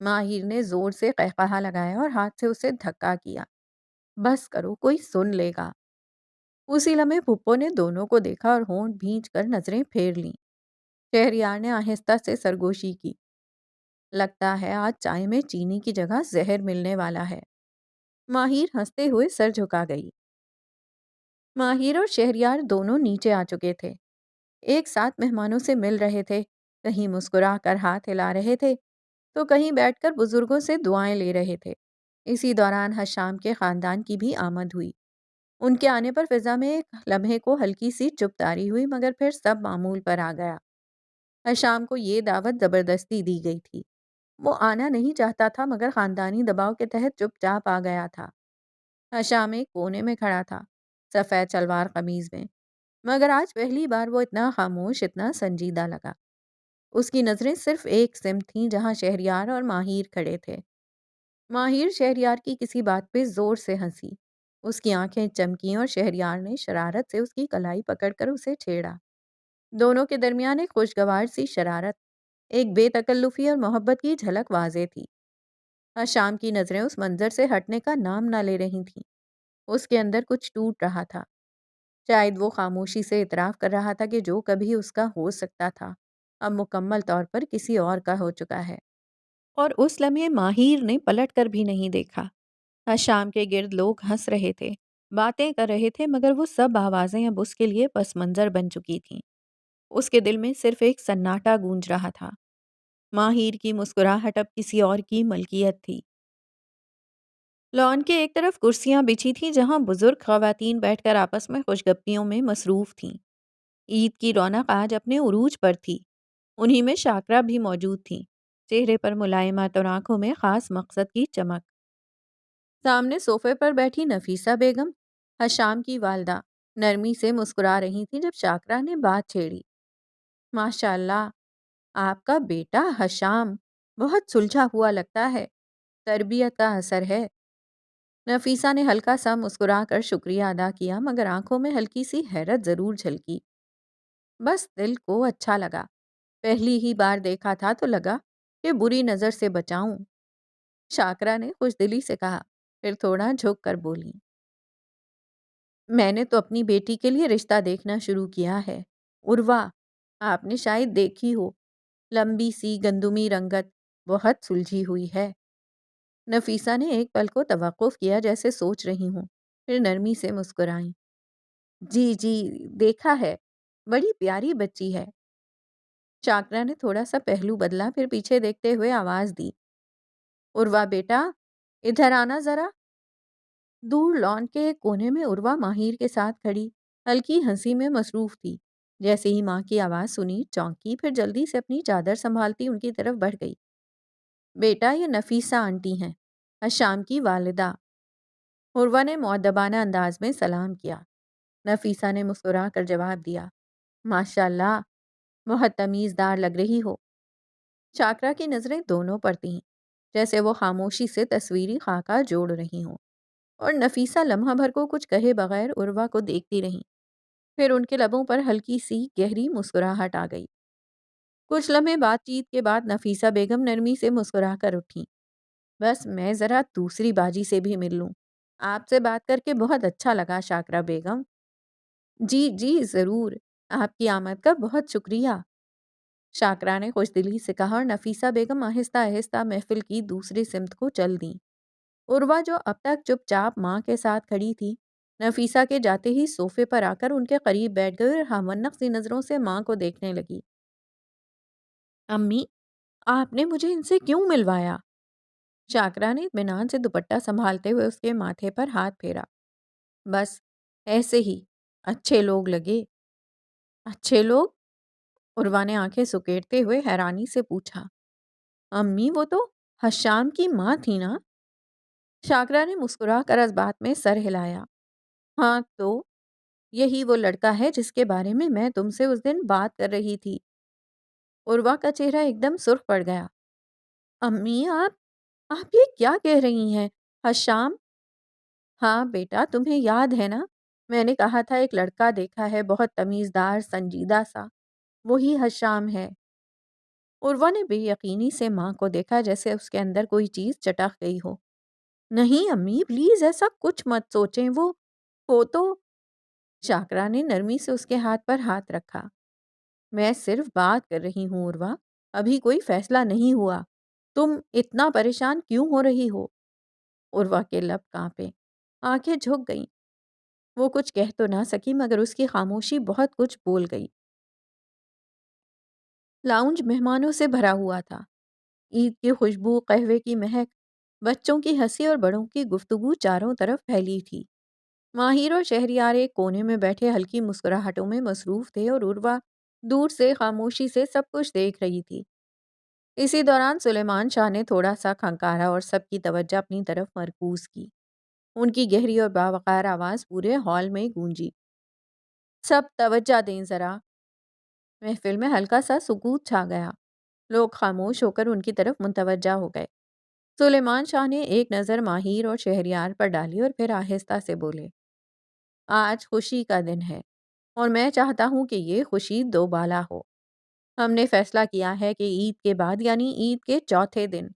A: ماہر نے زور سے قہقہا لگایا اور ہاتھ سے اسے دھکا کیا، بس کرو، کوئی سن لے گا۔ اسی لمحے پھپھو نے دونوں کو دیکھا اور ہونٹ بھینچ کر نظریں پھیر لیں۔ شہریار نے آہستہ سے سرگوشی کی، لگتا ہے آج چائے میں چینی کی جگہ زہر ملنے والا ہے۔ ماہر ہنستے ہوئے سر جھکا گئی۔ ماہر اور شہریار دونوں نیچے آ چکے تھے، ایک ساتھ مہمانوں سے مل رہے تھے، کہیں مسکرا کر ہاتھ ہلا رہے تھے تو کہیں بیٹھ کر بزرگوں سے دعائیں لے رہے تھے۔ اسی دوران حشام کے خاندان کی بھی آمد ہوئی۔ ان کے آنے پر فضا میں ایک لمحے کو ہلکی سی چپ تاری ہوئی، مگر پھر سب معمول پر آ گیا۔ حشام کو یہ دعوت زبردستی دی گئی تھی، وہ آنا نہیں چاہتا تھا مگر خاندانی دباؤ کے تحت چپ چاپ آ گیا تھا۔ حشام ایک کونے میں کھڑا تھا، سفید شلوار قمیض میں، مگر آج پہلی بار وہ اتنا خاموش، اتنا سنجیدہ لگا۔ اس کی نظریں صرف ایک سمت تھیں جہاں شہریار اور ماہر کھڑے تھے۔ ماہر شہریار کی کسی بات پہ زور سے ہنسی، اس کی آنکھیں چمکیں اور شہریار نے شرارت سے اس کی کلائی پکڑ کر اسے چھیڑا۔ دونوں کے درمیان ایک خوشگوار سی شرارت، ایک بے تکلفی اور محبت کی جھلک واضح تھی۔ شام کی نظریں اس منظر سے ہٹنے کا نام نہ لے رہی تھیں۔ اس کے اندر کچھ ٹوٹ رہا تھا، شاید وہ خاموشی سے اعتراف کر رہا تھا کہ جو کبھی اس کا ہو سکتا تھا اب مکمل طور پر کسی اور کا ہو چکا ہے۔ اور اس لمحے ماہر نے پلٹ کر بھی نہیں دیکھا۔ شام کے گرد لوگ ہنس رہے تھے، باتیں کر رہے تھے، مگر وہ سب آوازیں اب اس کے لیے پس منظر بن چکی تھیں۔ اس کے دل میں صرف ایک سناٹا گونج رہا تھا۔ ماہر کی مسکراہٹ اب کسی اور کی ملکیت تھی۔ لان کے ایک طرف کرسیاں بچھی تھیں جہاں بزرگ خواتین بیٹھ کر آپس میں خوشگپیوں میں مصروف تھیں۔ عید کی رونق آج اپنے عروج پر تھی۔ انہی میں شاکرا بھی موجود تھیں، چہرے پر ملائمت اور آنکھوں میں خاص مقصد کی چمک۔ سامنے صوفے پر بیٹھی نفیسہ بیگم، حشام کی والدہ، نرمی سے مسکرا رہی تھی جب شاکرا نے بات چھیڑی، ماشاء اللہ، آپ کا بیٹا حشام بہت سلجھا ہوا لگتا ہے، تربیت کا اثر ہے۔ نفیسہ نے ہلکا سا مسکرا کر شکریہ ادا کیا، مگر آنکھوں میں ہلکی سی حیرت ضرور جھلکی۔ بس دل کو اچھا لگا، پہلی ہی بار دیکھا تھا تو لگا کہ بری نظر سے بچاؤں۔ شاکرا نے خوش دلی سے کہا، پھر تھوڑا جھک کر بولی، میں نے تو اپنی بیٹی کے لیے رشتہ دیکھنا شروع کیا ہے، عروا، آپ نے شاید دیکھی ہو، لمبی سی گندمی رنگت، بہت سلجھی ہوئی ہے۔ نفیسہ نے ایک پل کو توقف کیا جیسے سوچ رہی ہوں، پھر نرمی سے مسکرائیں، جی جی دیکھا ہے، بڑی پیاری بچی ہے۔ شاکرا نے تھوڑا سا پہلو بدلا، پھر پیچھے دیکھتے ہوئے آواز دی، عروا بیٹا ادھر آنا ذرا۔ دور لان کے ایک کونے میں عروا ماہر کے ساتھ کھڑی ہلکی ہنسی میں مصروف تھی۔ جیسے ہی ماں کی آواز سنی چونکی، پھر جلدی سے اپنی چادر سنبھالتی ان کی طرف بڑھ گئی۔ بیٹا یہ نفیسہ آنٹی ہیں، حشام کی والدہ۔ عروا نے مؤدبانہ انداز میں سلام کیا۔ نفیسہ نے مسکرا کر جواب دیا، ماشاء اللہ، بہت تمیزدار لگ رہی ہو۔ شاکرا کی نظریں دونوں پر تھیں، جیسے وہ خاموشی سے تصویری خاکہ جوڑ رہی ہوں، اور نفیسہ لمحہ بھر کو کچھ کہے بغیر عروا کو دیکھتی رہیں۔ پھر ان کے لبوں پر ہلکی سی گہری مسکراہٹ آ گئی۔ کچھ لمحے بات چیت کے بعد نفیسہ بیگم نرمی سے مسکرا کر اٹھی۔ بس میں ذرا دوسری باجی سے بھی مل لوں۔ آپ سے بات کر کے بہت اچھا لگا شاکرہ بیگم۔ جی جی ضرور، آپ کی آمد کا بہت شکریہ، شاکرہ نے خوش دلی سے کہا، اور نفیسہ بیگم آہستہ آہستہ محفل کی دوسری سمت کو چل دیں۔ عروہ جو اب تک چپ چاپ ماں کے ساتھ کھڑی تھی، نفیسہ کے جاتے ہی صوفے پر آ کر ان کے قریب بیٹھ گئی اور ہمنق سی نظروں سے ماں کو دیکھنے لگی۔ امی، آپ نے مجھے ان سے کیوں ملوایا؟ شاکرہ نے اطمینان سے دوپٹہ سنبھالتے ہوئے اس کے ماتھے پر ہاتھ پھیرا۔ بس ایسے ہی، اچھے لوگ لگے۔ اچھے لوگ؟ عروہ نے آنکھیں سکیڑتے ہوئے حیرانی سے پوچھا۔ امی، وہ تو حشام کی ماں تھی نا؟ شاکرہ نے مسکرا کر اس بات میں سر ہلایا۔ ہاں تو یہی وہ لڑکا ہے جس کے بارے میں تم سے اس دن بات کر رہی تھی۔ عروہ کا چہرہ ایک دم سرخ پڑ گیا۔ امی، آپ یہ کیا کہہ رہی ہیں؟ حشام؟ ہاں بیٹا، تمہیں یاد ہے نا، میں نے کہا تھا ایک لڑکا دیکھا ہے، بہت تمیزدار، سنجیدہ سا، وہی حشام ہے۔ عروہ نے بے یقینی سے ماں کو دیکھا، جیسے اس کے اندر کوئی چیز چٹک گئی ہو۔ نہیں امی، پلیز ایسا کچھ مت سوچیں، وہ تو… شاکرہ نے نرمی سے اس کے ہاتھ پر ہاتھ رکھا۔ میں صرف بات کر رہی ہوں عروہ، ابھی کوئی فیصلہ نہیں ہوا، تم اتنا پریشان کیوں ہو رہی ہو؟ عروہ کے لب کانپے، آنکھیں جھک گئیں۔ وہ کچھ کہہ تو نہ سکی، مگر اس کی خاموشی بہت کچھ بول گئی۔ لاؤنج مہمانوں سے بھرا ہوا تھا۔ عید کی خوشبو، قہوے کی مہک، بچوں کی ہنسی اور بڑوں کی گفتگو چاروں طرف پھیلی تھی۔ ماہر اور شہریار ایک کونے میں بیٹھے ہلکی مسکراہٹوں میں مصروف تھے، اور عروہ دور سے خاموشی سے سب کچھ دیکھ رہی تھی۔ اسی دوران سلیمان شاہ نے تھوڑا سا کھنکارا اور سب کی توجہ اپنی طرف مرکوز کی۔ ان کی گہری اور باوقار آواز پورے ہال میں گونجی۔ سب توجہ دیں ذرا۔ محفل میں ہلکا سا سکوت چھا گیا۔ لوگ خاموش ہو کر ان کی طرف متوجہ ہو گئے۔ سلیمان شاہ نے ایک نظر ماہر اور شہریار پر ڈالی اور پھر آہستہ سے بولے، آج خوشی کا دن ہے، اور میں چاہتا ہوں کہ یہ خوشی دو بالا ہو۔ ہم نے فیصلہ کیا ہے کہ عید کے بعد، یعنی عید کے چوتھے دن،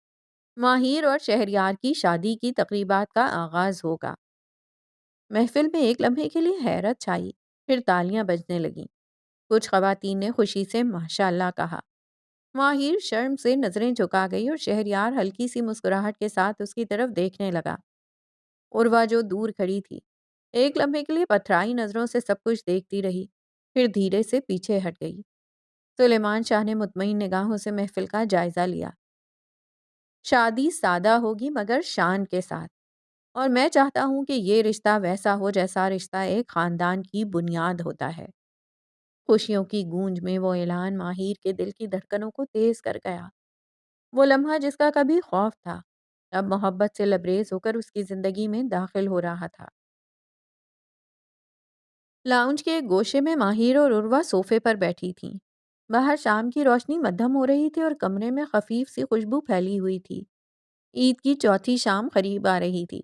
A: ماہر اور شہریار کی شادی کی تقریبات کا آغاز ہوگا۔ محفل میں ایک لمحے کے لیے حیرت چھائی، پھر تالیاں بجنے لگیں۔ کچھ خواتین نے خوشی سے ماشاء اللہ کہا۔ ماہر شرم سے نظریں جھکا گئی اور شہریار ہلکی سی مسکراہٹ کے ساتھ اس کی طرف دیکھنے لگا۔ عروہ جو دور کھڑی تھی، ایک لمحے کے لیے پتھرائی نظروں سے سب کچھ دیکھتی رہی، پھر دھیرے سے پیچھے ہٹ گئی۔ سلیمان شاہ نے مطمئن نگاہوں سے محفل کا جائزہ لیا۔ شادی سادہ ہوگی مگر شان کے ساتھ، اور میں چاہتا ہوں کہ یہ رشتہ ویسا ہو جیسا رشتہ ایک خاندان کی بنیاد ہوتا ہے۔ خوشیوں کی گونج میں وہ اعلان ماہر کے دل کی دھڑکنوں کو تیز کر گیا۔ وہ لمحہ جس کا کبھی خوف تھا، اب محبت سے لبریز ہو کر اس کی زندگی میں داخل ہو رہا تھا۔ لاؤنج کے ایک گوشے میں ماہر اور عروہ صوفے پر بیٹھی تھیں۔ باہر شام کی روشنی مدھم ہو رہی تھی اور کمرے میں خفیف سی خوشبو پھیلی ہوئی تھی۔ عید کی چوتھی شام قریب آ رہی تھی،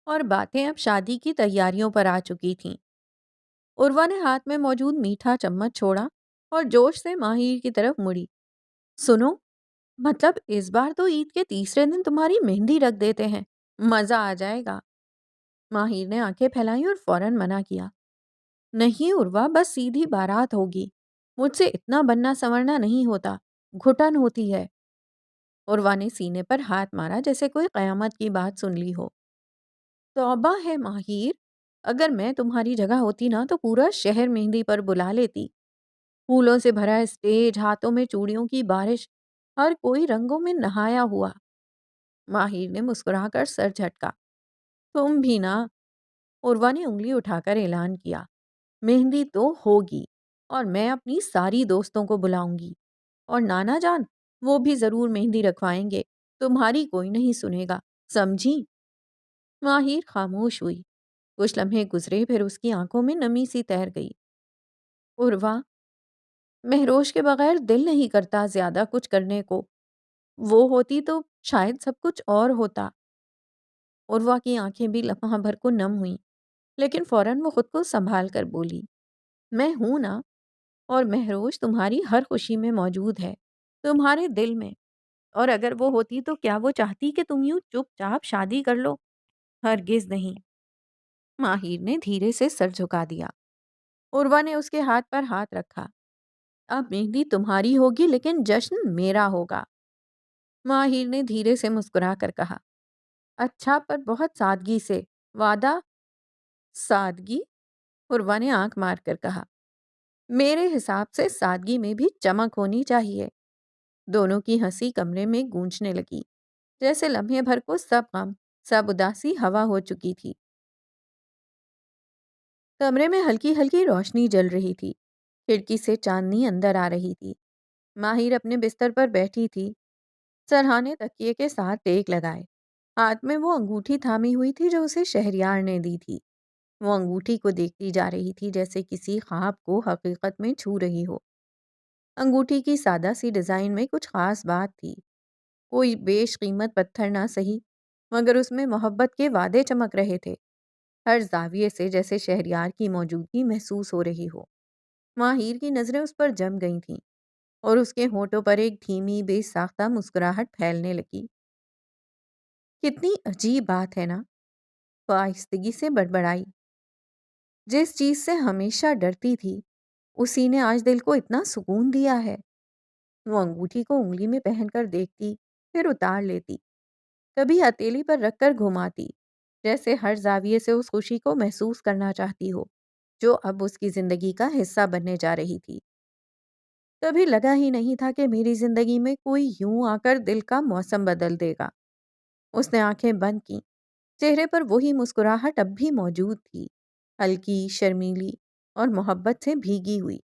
A: اور باتیں اب شادی کی تیاریوں پر آ چکی تھیں۔ عروہ نے ہاتھ میں موجود میٹھا چمچ چھوڑا اور جوش سے ماہر کی طرف مڑی۔ سنو، مطلب اس بار تو عید کے تیسرے دن تمہاری مہندی رکھ دیتے ہیں، مزہ آ جائے گا۔ ماہر نے آنکھیں پھیلائیں اور فوراً منع کیا۔ نہیں عروہ، بس سیدھی بارات ہوگی، مجھ سے اتنا بننا سنورنا نہیں ہوتا، گھٹن ہوتی ہے۔ عروہ نے سینے پر ہاتھ مارا جیسے کوئی قیامت کی بات سن لی ہو۔ توبہ ہے ماہر، اگر میں تمہاری جگہ ہوتی نا تو پورا شہر مہندی پر بلا لیتی۔ پھولوں سے بھرا اسٹیج، ہاتھوں میں چوڑیوں کی بارش، ہر کوئی رنگوں میں نہایا ہوا۔ ماہر نے مسکرا کر سر جھٹکا۔ تم بھی نا، عروہ نے انگلی اٹھا کر اعلان کیا۔ مہندی تو ہوگی، اور میں اپنی ساری دوستوں کو بلاؤں گی، اور نانا جان وہ بھی ضرور مہندی رکھوائیں گے، تمہاری کوئی نہیں سنے گا، سمجھی؟ ماہر خاموش ہوئی۔ کچھ لمحے گزرے، پھر اس کی آنکھوں میں نمی سی تیر گئی۔ عروہ، مہروش کے بغیر دل نہیں کرتا زیادہ کچھ کرنے کو، وہ ہوتی تو شاید سب کچھ اور ہوتا۔ عروہ کی آنکھیں بھی لمحہ بھر کو نم ہوئیں، لیکن فوراً وہ خود کو سنبھال کر بولی، میں ہوں نا، اور مہروش تمہاری ہر خوشی میں موجود ہے، تمہارے دل میں۔ اور اگر وہ ہوتی تو کیا وہ چاہتی کہ تم یوں چپ چاپ شادی کر لو؟ ہرگز نہیں۔ ماہر نے دھیرے سے سر جھکا دیا۔ عروہ نے اس کے ہاتھ پر ہاتھ رکھا۔ اب مہندی تمہاری ہوگی لیکن جشن میرا ہوگا۔ ماہر نے دھیرے سے مسکرا کر کہا، اچھا پر بہت سادگی سے، وعدہ؟ سادگی؟ عروہ نے آنکھ مار کر کہا، میرے حساب سے سادگی میں بھی چمک ہونی چاہیے۔ دونوں کی ہنسی کمرے میں گونجنے لگی، جیسے لمحے بھر کو سب غم، سب اداسی ہوا ہو چکی تھی۔ کمرے میں ہلکی ہلکی روشنی جل رہی تھی، کھڑکی سے چاندنی اندر آ رہی تھی۔ ماہر اپنے بستر پر بیٹھی تھی، سرہانے تکیے کے ساتھ ٹیک لگائے۔ ہاتھ میں وہ انگوٹھی تھامی ہوئی تھی جو اسے شہریار نے دی تھی۔ وہ انگوٹھی کو دیکھتی جا رہی تھی جیسے کسی خواب کو حقیقت میں چھو رہی ہو۔ انگوٹھی کی سادہ سی ڈیزائن میں کچھ خاص بات تھی، کوئی بیش قیمت پتھر نہ سہی، مگر اس میں محبت کے وعدے چمک رہے تھے، ہر زاویے سے جیسے شہریار کی موجودگی محسوس ہو رہی ہو۔ ماہر کی نظریں اس پر جم گئی تھیں اور اس کے ہونٹوں پر ایک دھیمی بے ساختہ مسکراہٹ پھیلنے لگی۔ کتنی عجیب بات ہے نا، وہ آہستگی سے بڑبڑائی۔ جس چیز سے ہمیشہ ڈرتی تھی اسی نے آج دل کو اتنا سکون دیا ہے۔ وہ انگوٹھی کو انگلی میں پہن کر دیکھتی، پھر اتار لیتی، کبھی ہتھیلی پر رکھ کر گھماتی، جیسے ہر زاویے سے اس خوشی کو محسوس کرنا چاہتی ہو جو اب اس کی زندگی کا حصہ بننے جا رہی تھی۔ کبھی لگا ہی نہیں تھا کہ میری زندگی میں کوئی یوں آ کر دل کا موسم بدل دے گا۔ اس نے آنکھیں بند کیں، چہرے پر وہی مسکراہٹ اب بھی موجود تھی، ہلکی، شرمیلی اور محبت سے بھیگی ہوئی۔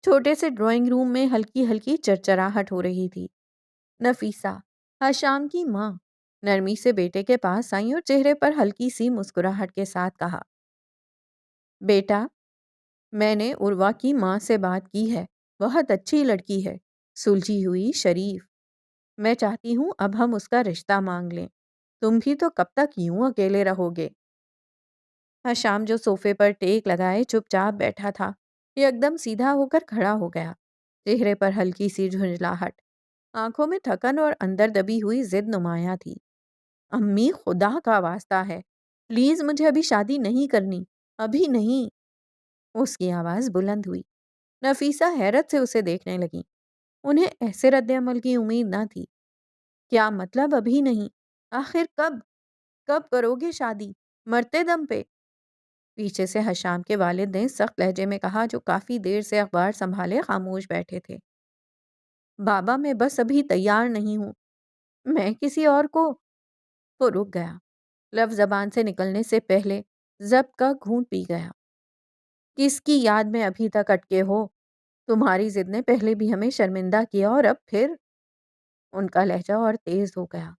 A: چھوٹے سے ڈرائنگ روم میں ہلکی ہلکی چرچراہٹ ہو رہی تھی۔ نفیسہ، حشام کی ماں، نرمی سے بیٹے کے پاس آئی اور چہرے پر ہلکی سی مسکراہٹ کے ساتھ کہا، بیٹا، میں نے عروہ کی ماں سے بات کی ہے، بہت اچھی لڑکی ہے، سلجھی ہوئی، شریف۔ میں چاہتی ہوں اب ہم اس کا رشتہ مانگ لیں، تم بھی تو کب تک یوں اکیلے رہو گے؟ حشام جو صوفے پر ٹیک لگائے چپ چاپ بیٹھا تھا، یکدم سیدھا ہو کر کھڑا ہو گیا، چہرے پر ہلکی سی جھنجھلاہٹ، آنکھوں میں تھکن اور اندر دبی ہوئی ضد نمایاں تھی۔ امی، خدا کا واسطہ ہے، پلیز مجھے ابھی شادی نہیں کرنی، ابھی نہیں۔ اس کی آواز بلند ہوئی۔ نفیسہ حیرت سے اسے دیکھنے لگی، انہیں ایسے رد عمل کی امید نہ تھی۔ کیا مطلب ابھی نہیں؟ آخر کب؟ کب کرو گے شادی؟ مرتے دم پہ؟ پیچھے سے حشام کے والد نے سخت لہجے میں کہا، جو کافی دیر سے اخبار سنبھالے خاموش بیٹھے تھے، بابا میں بس ابھی تیار نہیں ہوں، میں کسی اور کو۔ وہ رک گیا، لفظ زبان سے نکلنے سے پہلے ضبط کا گھونٹ پی گیا۔ کس کی یاد میں ابھی تک اٹکے ہو؟ تمہاری ضد نے پہلے بھی ہمیں شرمندہ کیا اور اب پھر؟ ان کا لہجہ اور تیز ہو گیا۔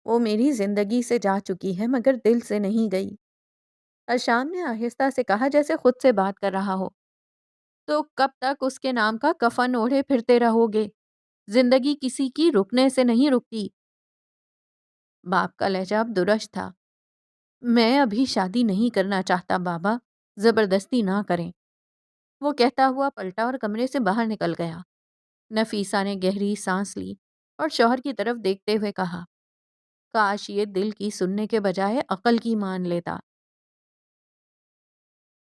A: وہ میری زندگی سے جا چکی ہے مگر دل سے نہیں گئی، حشام نے آہستہ سے کہا جیسے خود سے بات کر رہا ہو۔ تو کب تک اس کے نام کا کفن اوڑھے پھرتے رہو گے؟ زندگی کسی کی رکنے سے نہیں رکتی۔ باپ کا لہجہ اب درشت تھا۔ میں ابھی شادی نہیں کرنا چاہتا بابا، زبردستی نہ کریں۔ وہ کہتا ہوا پلٹا اور کمرے سے باہر نکل گیا۔ نفیسہ نے گہری سانس لی اور شوہر کی طرف دیکھتے ہوئے کہا، کاش یہ دل کی سننے کے بجائے عقل کی مان لیتا۔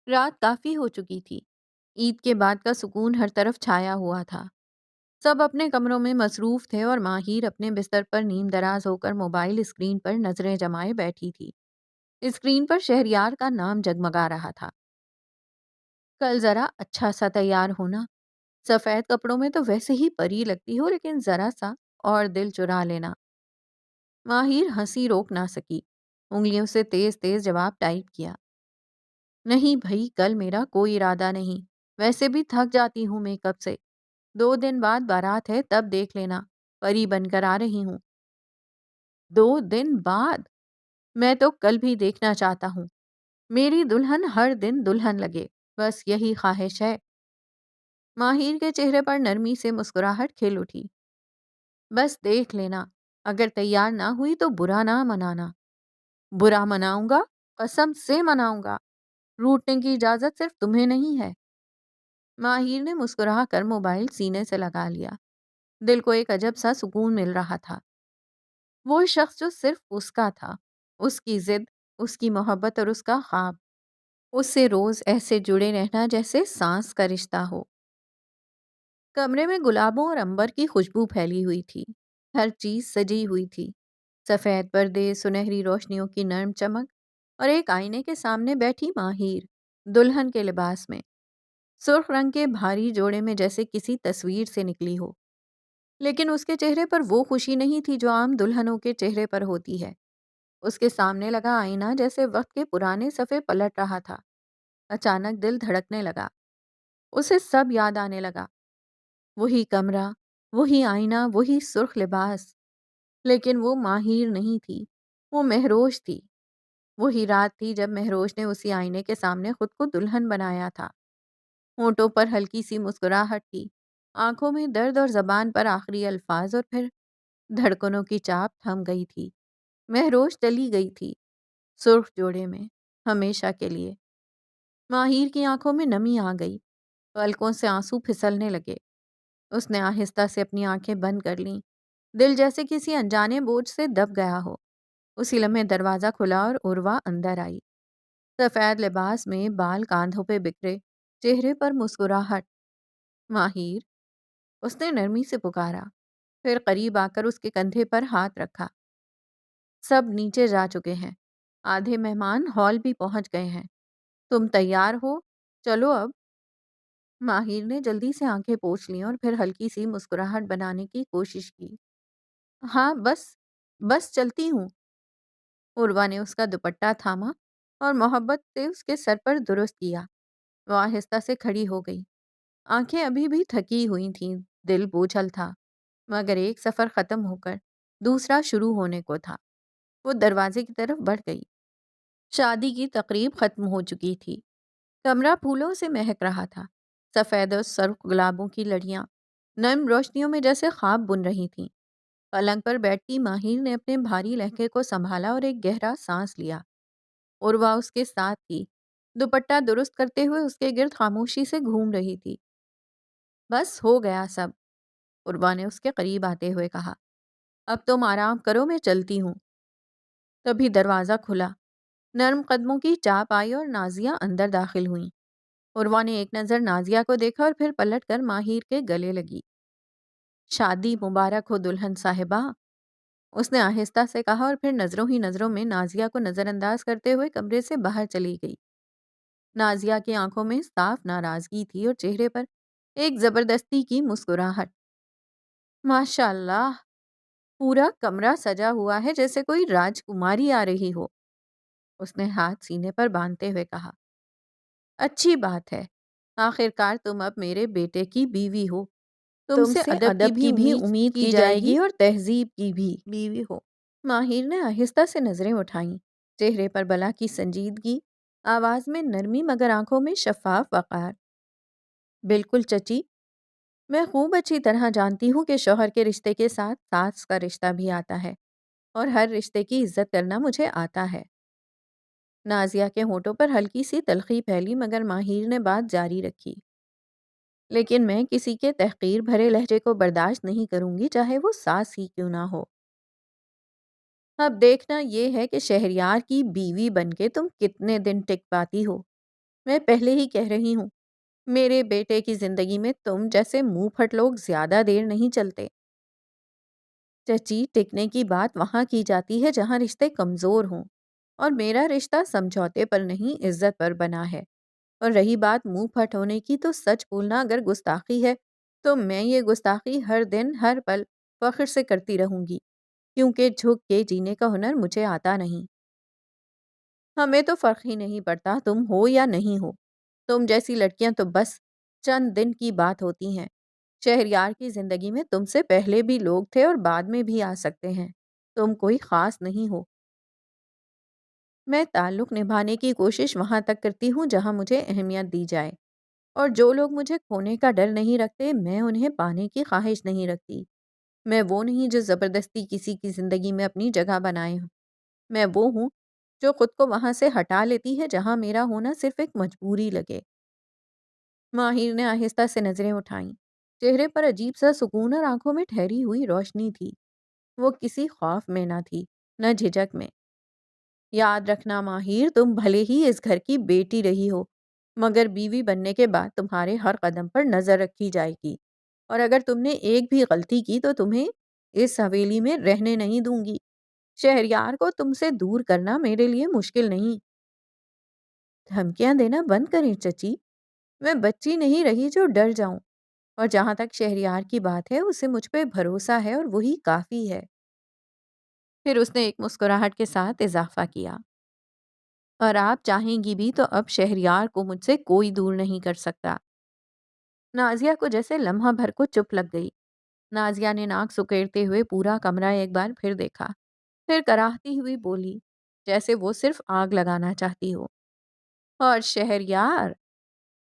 A: رات کافی ہو چکی تھی، عید کے بعد کا سکون ہر طرف چھایا ہوا تھا۔ سب اپنے کمروں میں مصروف تھے اور ماہر اپنے بستر پر نیم دراز ہو کر موبائل اسکرین پر نظریں جمائے بیٹھی تھی۔ اسکرین پر شہریار کا نام جگمگا رہا تھا۔ کل ذرا اچھا سا تیار ہونا، سفید کپڑوں میں تو ویسے ہی پری لگتی ہو، لیکن ذرا سا اور دل چرا لینا۔ ماہر ہنسی روک نہ سکی، انگلیوں سے تیز تیز جواب ٹائپ کیا، نہیں بھائی، کل میرا کوئی ارادہ نہیں، ویسے بھی تھک جاتی ہوں میک اپ سے، 2 دن بعد بارات ہے، تب دیکھ لینا، پری بن کر آ رہی ہوں۔ 2 دن بعد؟ میں تو کل بھی دیکھنا چاہتا ہوں، میری دلہن ہر دن دلہن لگے، بس یہی خواہش ہے۔ ماہر کے چہرے پر نرمی سے مسکراہٹ کھل اٹھی، بس دیکھ لینا، اگر تیار نہ ہوئی تو برا نہ منانا۔ برا مناؤں گا، قسم سے مناؤں گا۔ روٹنے کی اجازت صرف تمہیں نہیں ہے۔ ماہر نے مسکرا کر موبائل سینے سے لگا لیا۔ دل کو ایک عجب سا سکون مل رہا تھا۔ وہ شخص جو صرف اس کا تھا، اس کی ضد، اس کی محبت اور اس کا خواب، اس سے روز ایسے جڑے رہنا جیسے سانس کا رشتہ ہو۔ کمرے میں گلابوں اور عنبر کی خوشبو پھیلی ہوئی تھی۔ ہر چیز سجی ہوئی تھی، سفید پردے، سنہری روشنیوں کی نرم چمک، اور ایک آئینے کے سامنے بیٹھی ماہر، دلہن کے لباس میں، سرخ رنگ کے بھاری جوڑے میں، جیسے کسی تصویر سے نکلی ہو۔ لیکن اس کے چہرے پر وہ خوشی نہیں تھی جو عام دلہنوں کے چہرے پر ہوتی ہے۔ اس کے سامنے لگا آئینہ جیسے وقت کے پرانے صفحے پلٹ رہا تھا۔ اچانک دل دھڑکنے لگا، اسے سب یاد آنے لگا۔ وہی کمرہ، وہی آئینہ، وہی سرخ لباس، لیکن وہ ماہر نہیں تھی، وہ مہروش تھی۔ وہی رات تھی جب مہروش نے اسی آئینے کے سامنے خود کو دلہن بنایا تھا۔ ہونٹوں پر ہلکی سی مسکراہٹ تھی، آنکھوں میں درد اور زبان پر آخری الفاظ، اور پھر دھڑکنوں کی چاپ تھم گئی تھی۔ مہروش چلی گئی تھی، سرخ جوڑے میں، ہمیشہ کے لیے۔ ماہر کی آنکھوں میں نمی آ گئی، پلکوں سے آنسو پھسلنے لگے۔ اس نے آہستہ سے اپنی آنکھیں بند کر لیں، دل جیسے کسی انجانے بوجھ سے دب گیا ہو۔ اسی لمحے دروازہ کھلا اور عروہ اندر آئی، سفید لباس میں، بال کاندھوں پہ بکھرے، چہرے پر مسکراہٹ۔ ماہر، اس نے نرمی سے پکارا، پھر قریب آ کر اس کے کندھے پر ہاتھ رکھا۔ سب نیچے جا چکے ہیں، آدھے مہمان ہال بھی پہنچ گئے ہیں، تم تیار ہو؟ چلو اب۔ ماہر نے جلدی سے آنکھیں پوچھ لیں اور پھر ہلکی سی مسکراہٹ بنانے کی کوشش کی۔ ہاں بس چلتی ہوں۔ عروہ نے اس کا دوپٹہ تھاما اور محبت سے اس کے سر پر درست کیا۔ وہ آہستہ سے کھڑی ہو گئی، آنکھیں ابھی بھی تھکی ہوئی تھیں، دل بوجھل تھا، مگر ایک سفر ختم ہو کر دوسرا شروع ہونے کو تھا۔ وہ دروازے کی طرف بڑھ گئی۔ شادی کی تقریب ختم ہو چکی تھی، کمرہ پھولوں سے مہک رہا تھا، سفید اور سرخ گلابوں کی لڑیاں نرم روشنیوں میں جیسے خواب بن رہی تھیں۔ پلنگ پر بیٹھی ماہر نے اپنے بھاری لہنگے کو سنبھالا اور ایک گہرا سانس لیا۔ عروہ اس کے ساتھ تھی، دوپٹہ درست کرتے ہوئے اس کے گرد خاموشی سے گھوم رہی تھی۔ بس ہو گیا سب، عروہ نے اس کے قریب آتے ہوئے کہا۔ اب تم آرام کرو، میں چلتی ہوں۔ تبھی دروازہ کھلا، نرم قدموں کی چاپ آئی اور نازیہ اندر داخل ہوئیں۔ عروہ نے ایک نظر نازیہ کو دیکھا اور پھر پلٹ کر ماہر کے گلے لگی۔ شادی مبارک ہو دلہن صاحبہ، اس نے آہستہ سے کہا، اور پھر نظروں ہی نظروں میں نازیہ کو نظر انداز کرتے ہوئے کمرے سے باہر چلی گئی۔ نازیہ کی آنکھوں میں صاف ناراضگی تھی اور چہرے پر ایک زبردستی کی مسکراہٹ۔ ماشاء اللہ، پورا کمرہ سجا ہوا ہے جیسے کوئی راجکماری آ رہی ہو، اس نے ہاتھ سینے پر باندھتے ہوئے کہا۔ اچھی بات ہے، آخر کار تم اب میرے بیٹے کی بیوی ہو، تم سے ادب کی بھی امید کی جائے گی اور تہذیب کی بھی بیوی ہو۔ ماہر نے آہستہ سے نظریں اٹھائیں، چہرے پر بلا کی سنجیدگی، آواز میں نرمی مگر آنکھوں میں شفاف وقار۔ بالکل چچی، میں خوب اچھی طرح جانتی ہوں کہ شوہر کے رشتے کے ساتھ ساس کا رشتہ بھی آتا ہے، اور ہر رشتے کی عزت کرنا مجھے آتا ہے۔ نازیہ کے ہونٹوں پر ہلکی سی تلخی پھیلی مگر ماہر نے بات جاری رکھی۔ لیکن میں کسی کے تحقیر بھرے لہجے کو برداشت نہیں کروں گی، چاہے وہ ساس ہی کیوں نہ ہو۔ اب دیکھنا یہ ہے کہ شہریار کی بیوی بن کے تم کتنے دن ٹک پاتی ہو۔ میں پہلے ہی کہہ رہی ہوں، میرے بیٹے کی زندگی میں تم جیسے منہ پھٹ لوگ زیادہ دیر نہیں چلتے۔ چچی، ٹکنے کی بات وہاں کی جاتی ہے جہاں رشتے کمزور ہوں، اور میرا رشتہ سمجھوتے پر نہیں، عزت پر بنا ہے۔ اور رہی بات منہ پھٹ ہونے کی، تو سچ بولنا اگر گستاخی ہے تو میں یہ گستاخی ہر دن ہر پل فخر سے کرتی رہوں گی، کیونکہ جھک کے جینے کا ہنر مجھے آتا نہیں۔ ہمیں تو فرق ہی نہیں پڑتا تم ہو یا نہیں ہو، تم جیسی لڑکیاں تو بس چند دن کی بات ہوتی ہیں۔ شہریار کی زندگی میں تم سے پہلے بھی لوگ تھے اور بعد میں بھی آ سکتے ہیں، تم کوئی خاص نہیں ہو۔ میں تعلق نبھانے کی کوشش وہاں تک کرتی ہوں جہاں مجھے اہمیت دی جائے، اور جو لوگ مجھے کھونے کا ڈر نہیں رکھتے، میں انہیں پانے کی خواہش نہیں رکھتی۔ میں وہ نہیں جو زبردستی کسی کی زندگی میں اپنی جگہ بنائے ہوں، میں وہ ہوں جو خود کو وہاں سے ہٹا لیتی ہے جہاں میرا ہونا صرف ایک مجبوری لگے۔ ماہر نے آہستہ سے نظریں اٹھائیں۔ چہرے پر عجیب سا سکون اور آنکھوں میں ٹھہری ہوئی روشنی تھی۔ وہ کسی خوف میں نہ تھی، نہ جھجک میں۔ یاد رکھنا ماہر، تم بھلے ہی اس گھر کی بیٹی رہی ہو، مگر بیوی بننے کے بعد تمہارے ہر قدم پر نظر رکھی جائے گی، اور اگر تم نے ایک بھی غلطی کی تو تمہیں اس حویلی میں رہنے نہیں دوں گی۔ شہریار کو تم سے دور کرنا میرے لیے مشکل نہیں۔ دھمکیاں دینا بند کریں چچی، میں بچی نہیں رہی جو ڈر جاؤں، اور جہاں تک شہریار کی بات ہے اسے مجھ پہ بھروسہ ہے اور وہی کافی ہے۔ پھر اس نے ایک مسکراہٹ کے ساتھ اضافہ کیا، اور آپ چاہیں گی بھی تو اب شہریار کو مجھ سے کوئی دور نہیں کر سکتا۔ نازیہ کو جیسے لمحہ بھر کو چپ لگ گئی۔ نازیہ نے ناک سکیڑتے ہوئے پورا کمرہ ایک بار پھر دیکھا، پھر کراہتی ہوئی بولی جیسے وہ صرف آگ لگانا چاہتی ہو، اور شہریار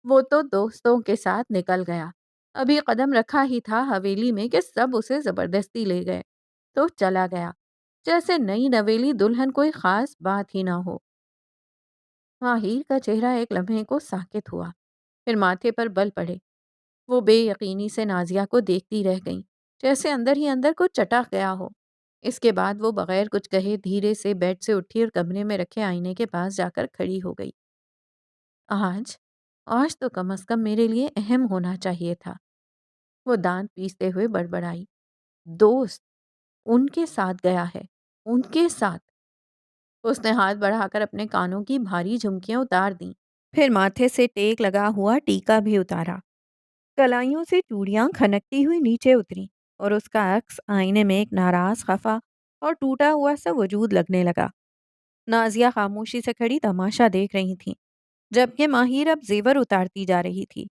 A: وہ تو دوستوں کے ساتھ نکل گیا۔ ابھی قدم رکھا ہی تھا حویلی میں کہ سب اسے زبردستی لے گئے، تو چلا گیا جیسے نئی نویلی دلہن کوئی خاص بات ہی نہ ہو۔ ماہیر کا چہرہ ایک لمحے کو ساکت ہوا، پھر ماتھے پر بل پڑے۔ وہ بے یقینی سے نازیہ کو دیکھتی رہ گئیں، جیسے اندر ہی اندر کچھ چٹک گیا ہو۔ اس کے بعد وہ بغیر کچھ کہے دھیرے سے بیڈ سے اٹھی اور کمرے میں رکھے آئینے کے پاس جا کر کھڑی ہو گئی۔ آج آج تو کم از کم میرے لیے اہم ہونا چاہیے تھا، وہ دانت پیستے ہوئے بڑبڑائی۔ دوست ان کے ساتھ گیا ہے، ان کے ساتھ۔ اس نے ہاتھ بڑھا کر اپنے کانوں کی بھاری جھمکیاں اتار دیں، پھر ماتھے سے ٹیک لگا ہوا ٹیکا بھی اتارا۔ کلائیوں سے چوڑیاں کھنکتی ہوئی نیچے اتری، اور اس کا عکس آئینے میں ایک ناراض، خفا اور ٹوٹا ہوا سا وجود لگنے لگا۔ نازیہ خاموشی سے کھڑی تماشا دیکھ رہی تھی، جبکہ ماہر اب زیور اتارتی جا رہی تھی،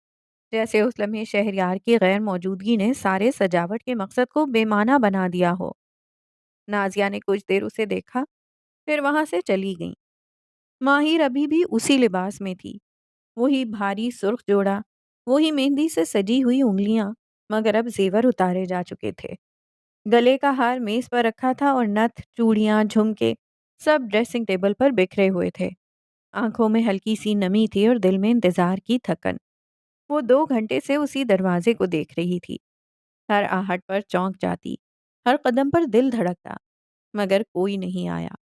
A: جیسے اس لمحے شہریار کی غیر موجودگی نے سارے سجاوٹ کے مقصد کو بے معنی بنا دیا ہو۔ نازیہ نے کچھ دیر اسے دیکھا، پھر وہاں سے چلی گئی۔ ماہر ابھی بھی اسی لباس میں تھی، وہی بھاری سرخ جوڑا، وہی مہندی سے سجی ہوئی انگلیاں، مگر اب زیور اتارے جا چکے تھے۔ گلے کا ہار میز پر رکھا تھا اور نتھ، چوڑیاں، جھمکے سب ڈریسنگ ٹیبل پر بکھرے ہوئے تھے۔ آنکھوں میں ہلکی سی نمی تھی اور دل میں انتظار کی تھکن۔ وہ 2 گھنٹے سے اسی دروازے کو دیکھ رہی تھی، ہر آہٹ پر چونک جاتی، ہر قدم پر دل دھڑکتا، مگر کوئی نہیں آیا۔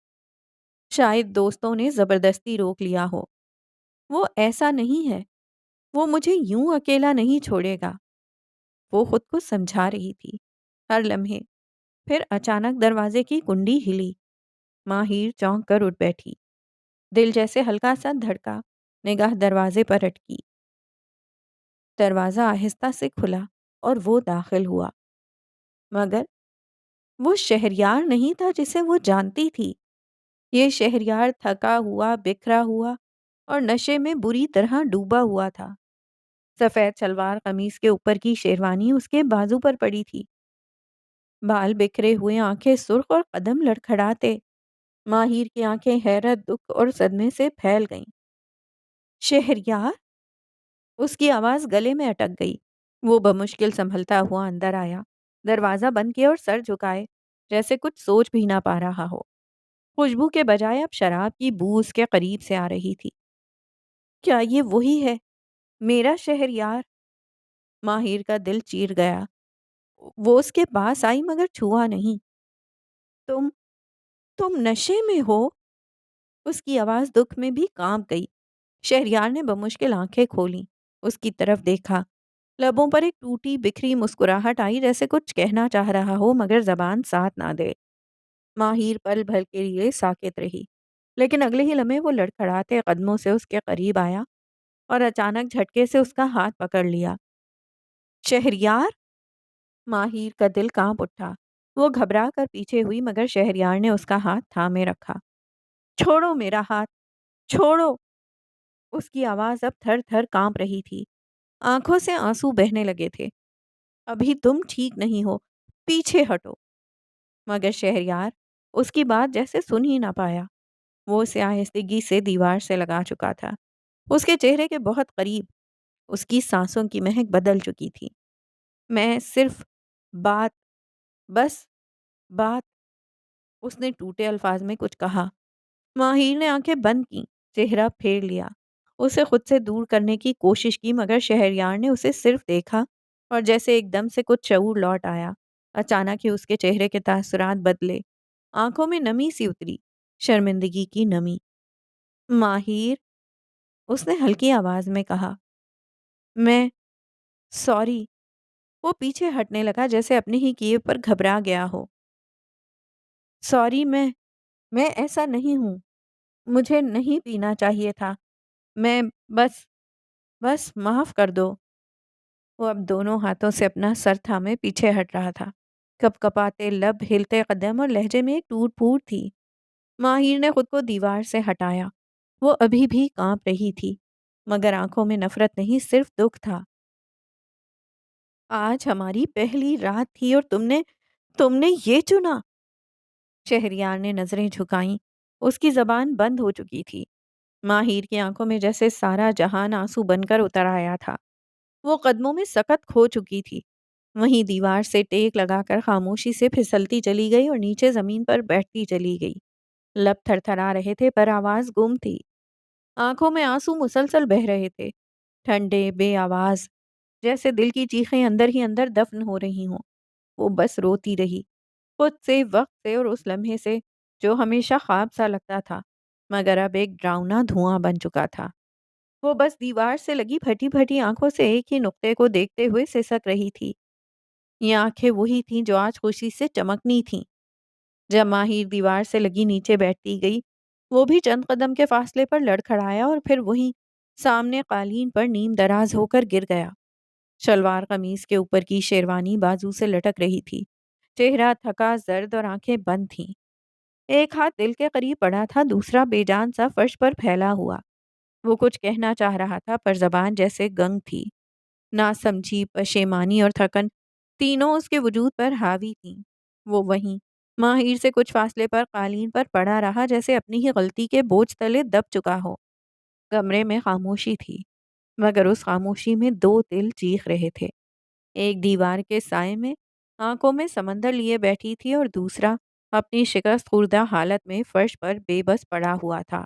A: شاید دوستوں نے زبردستی روک لیا ہو۔ وہ ایسا نہیں ہے، وہ مجھے یوں اکیلا نہیں چھوڑے گا، وہ خود کو سمجھا رہی تھی ہر لمحے۔ پھر اچانک دروازے کی کنڈی ہلی۔ ماہر چونک کر اٹھ بیٹھی، دل جیسے ہلکا سا دھڑکا، نگاہ دروازے پر اٹکی۔ دروازہ آہستہ سے کھلا اور وہ داخل ہوا، مگر وہ شہریار نہیں تھا جسے وہ جانتی تھی۔ یہ شہریار تھکا ہوا، بکھرا ہوا اور نشے میں بری طرح ڈوبا ہوا تھا۔ سفید شلوار قمیص کے اوپر کی شیروانی اس کے بازو پر پڑی تھی، بال بکھرے ہوئے، آنکھیں سرخ اور قدم لڑکھڑاتے۔ ماہر کی آنکھیں حیرت، دکھ اور صدمے سے پھیل گئیں۔ شہریار! اس کی آواز گلے میں اٹک گئی۔ وہ بمشکل سنبھلتا ہوا اندر آیا، دروازہ بند کیا اور سر جھکائے، جیسے کچھ سوچ بھی نہ پا رہا ہو۔ خوشبو کے بجائے اب شراب کی بو اس کے قریب سے آ رہی تھی۔ کیا یہ وہی ہے، میرا شہریار؟ ماہر کا دل چیر گیا۔ وہ اس کے پاس آئی مگر چھوا نہیں۔ تم تم نشے میں ہو؟ اس کی آواز دکھ میں بھی کانپ گئی۔ شہریار نے بمشکل آنکھیں کھولیں، اس کی طرف دیکھا۔ لبوں پر ایک ٹوٹی بکھری مسکراہٹ آئی، جیسے کچھ کہنا چاہ رہا ہو مگر زبان ساتھ نہ دے۔ ماہر پل بھر کے لیے ساکت رہی، لیکن اگلے ہی لمحے وہ لڑکھڑاتے قدموں سے اس کے قریب آیا اور اچانک جھٹکے سے اس کا ہاتھ پکڑ لیا۔ شہریار! ماہر کا دل کانپ اٹھا۔ وہ گھبرا کر پیچھے ہوئی، مگر شہریار نے اس کا ہاتھ تھامے رکھا۔ چھوڑو میرا ہاتھ، چھوڑو! اس کی آواز اب تھر تھر کانپ رہی تھی، آنکھوں سے آنسو بہنے لگے تھے۔ ابھی تم ٹھیک نہیں ہو، پیچھے ہٹو۔ مگر شہریار اس کی بات جیسے سن ہی نہ پایا۔ وہ اسے آہستگی سے دیوار سے لگا چکا تھا، اس کے چہرے کے بہت قریب۔ اس کی سانسوں کی مہک بدل چکی تھی۔ میں صرف بات، بس بات، اس نے ٹوٹے الفاظ میں کچھ کہا، ماہر نے آنکھیں بند کیں، چہرہ پھیر لیا، اسے خود سے دور کرنے کی کوشش کی، مگر شہریار نے اسے صرف دیکھا اور جیسے ایک دم سے کچھ شعور لوٹ آیا۔ اچانک ہی اس کے چہرے کے تاثرات بدلے، آنکھوں میں نمی سی اتری، شرمندگی کی نمی۔ ماہر، اس نے ہلکی آواز میں کہا، میں سوری۔ وہ پیچھے ہٹنے لگا جیسے اپنے ہی کیے پر گھبرا گیا ہو۔ سوری، میں ایسا نہیں ہوں، مجھے نہیں پینا چاہیے تھا، میں بس بس معاف کر دو۔ وہ اب دونوں ہاتھوں سے اپنا سر تھامے پیچھے ہٹ رہا تھا، کپ کپاتے لب، ہلتے قدم اور لہجے میں ایک ٹوٹ پھوٹ تھی۔ ماہر نے خود کو دیوار سے ہٹایا، وہ ابھی بھی کانپ رہی تھی، مگر آنکھوں میں نفرت نہیں، صرف دکھ تھا۔ آج ہماری پہلی رات تھی اور تم نے یہ چنا؟ شہریار نے نظریں جھکائیں، اس کی زبان بند ہو چکی تھی۔ ماہر کی آنکھوں میں جیسے سارا جہان آنسو بن کر اتر آیا تھا۔ وہ قدموں میں سکت کھو چکی تھی، وہیں دیوار سے ٹیک لگا کر خاموشی سے پھسلتی چلی گئی اور نیچے زمین پر بیٹھتی چلی گئی۔ لب تھر تھرا رہے تھے پر آواز گم تھی، آنکھوں میں آنسو مسلسل بہہ رہے تھے، ٹھنڈے بے آواز، جیسے دل کی چیخیں اندر ہی اندر دفن ہو رہی ہوں۔ وہ بس روتی رہی، خود سے، وقت سے اور اس لمحے سے جو ہمیشہ خواب سا لگتا تھا مگر اب ایک ڈراؤنا دھواں بن چکا تھا۔ وہ بس دیوار سے لگی پھٹی پھٹی آنکھوں سے ایک ہی نقطے کو دیکھتے ہوئے سسک رہی تھی۔ یہ آنکھیں وہی تھیں جو آج خوشی سے چمکنی تھیں۔ جب ماہر دیوار سے لگی نیچے بیٹھتی گئی، وہ بھی چند قدم کے فاصلے پر لڑکھڑایا اور پھر وہیں سامنے قالین پر نیم دراز ہو کر گر گیا۔ شلوار قمیص کے اوپر کی شیروانی بازو سے لٹک رہی تھی، چہرہ تھکا، زرد اور آنکھیں بند تھیں۔ ایک ہاتھ دل کے قریب پڑا تھا، دوسرا بے جان سا فرش پر پھیلا ہوا۔ وہ کچھ کہنا چاہ رہا تھا پر زبان جیسے گنگ تھی۔ ناسمجھی، پشیمانی اور تھکن تینوں اس کے وجود پر حاوی تھیں۔ وہ وہیں ماہر سے کچھ فاصلے پر قالین پر پڑا رہا، جیسے اپنی ہی غلطی کے بوجھ تلے دب چکا ہو۔ کمرے میں خاموشی تھی، مگر اس خاموشی میں دو دل چیخ رہے تھے۔ ایک دیوار کے سائے میں آنکھوں میں سمندر لیے بیٹھی تھی اور دوسرا اپنی شکست خوردہ حالت میں فرش پر بے بس پڑا ہوا تھا۔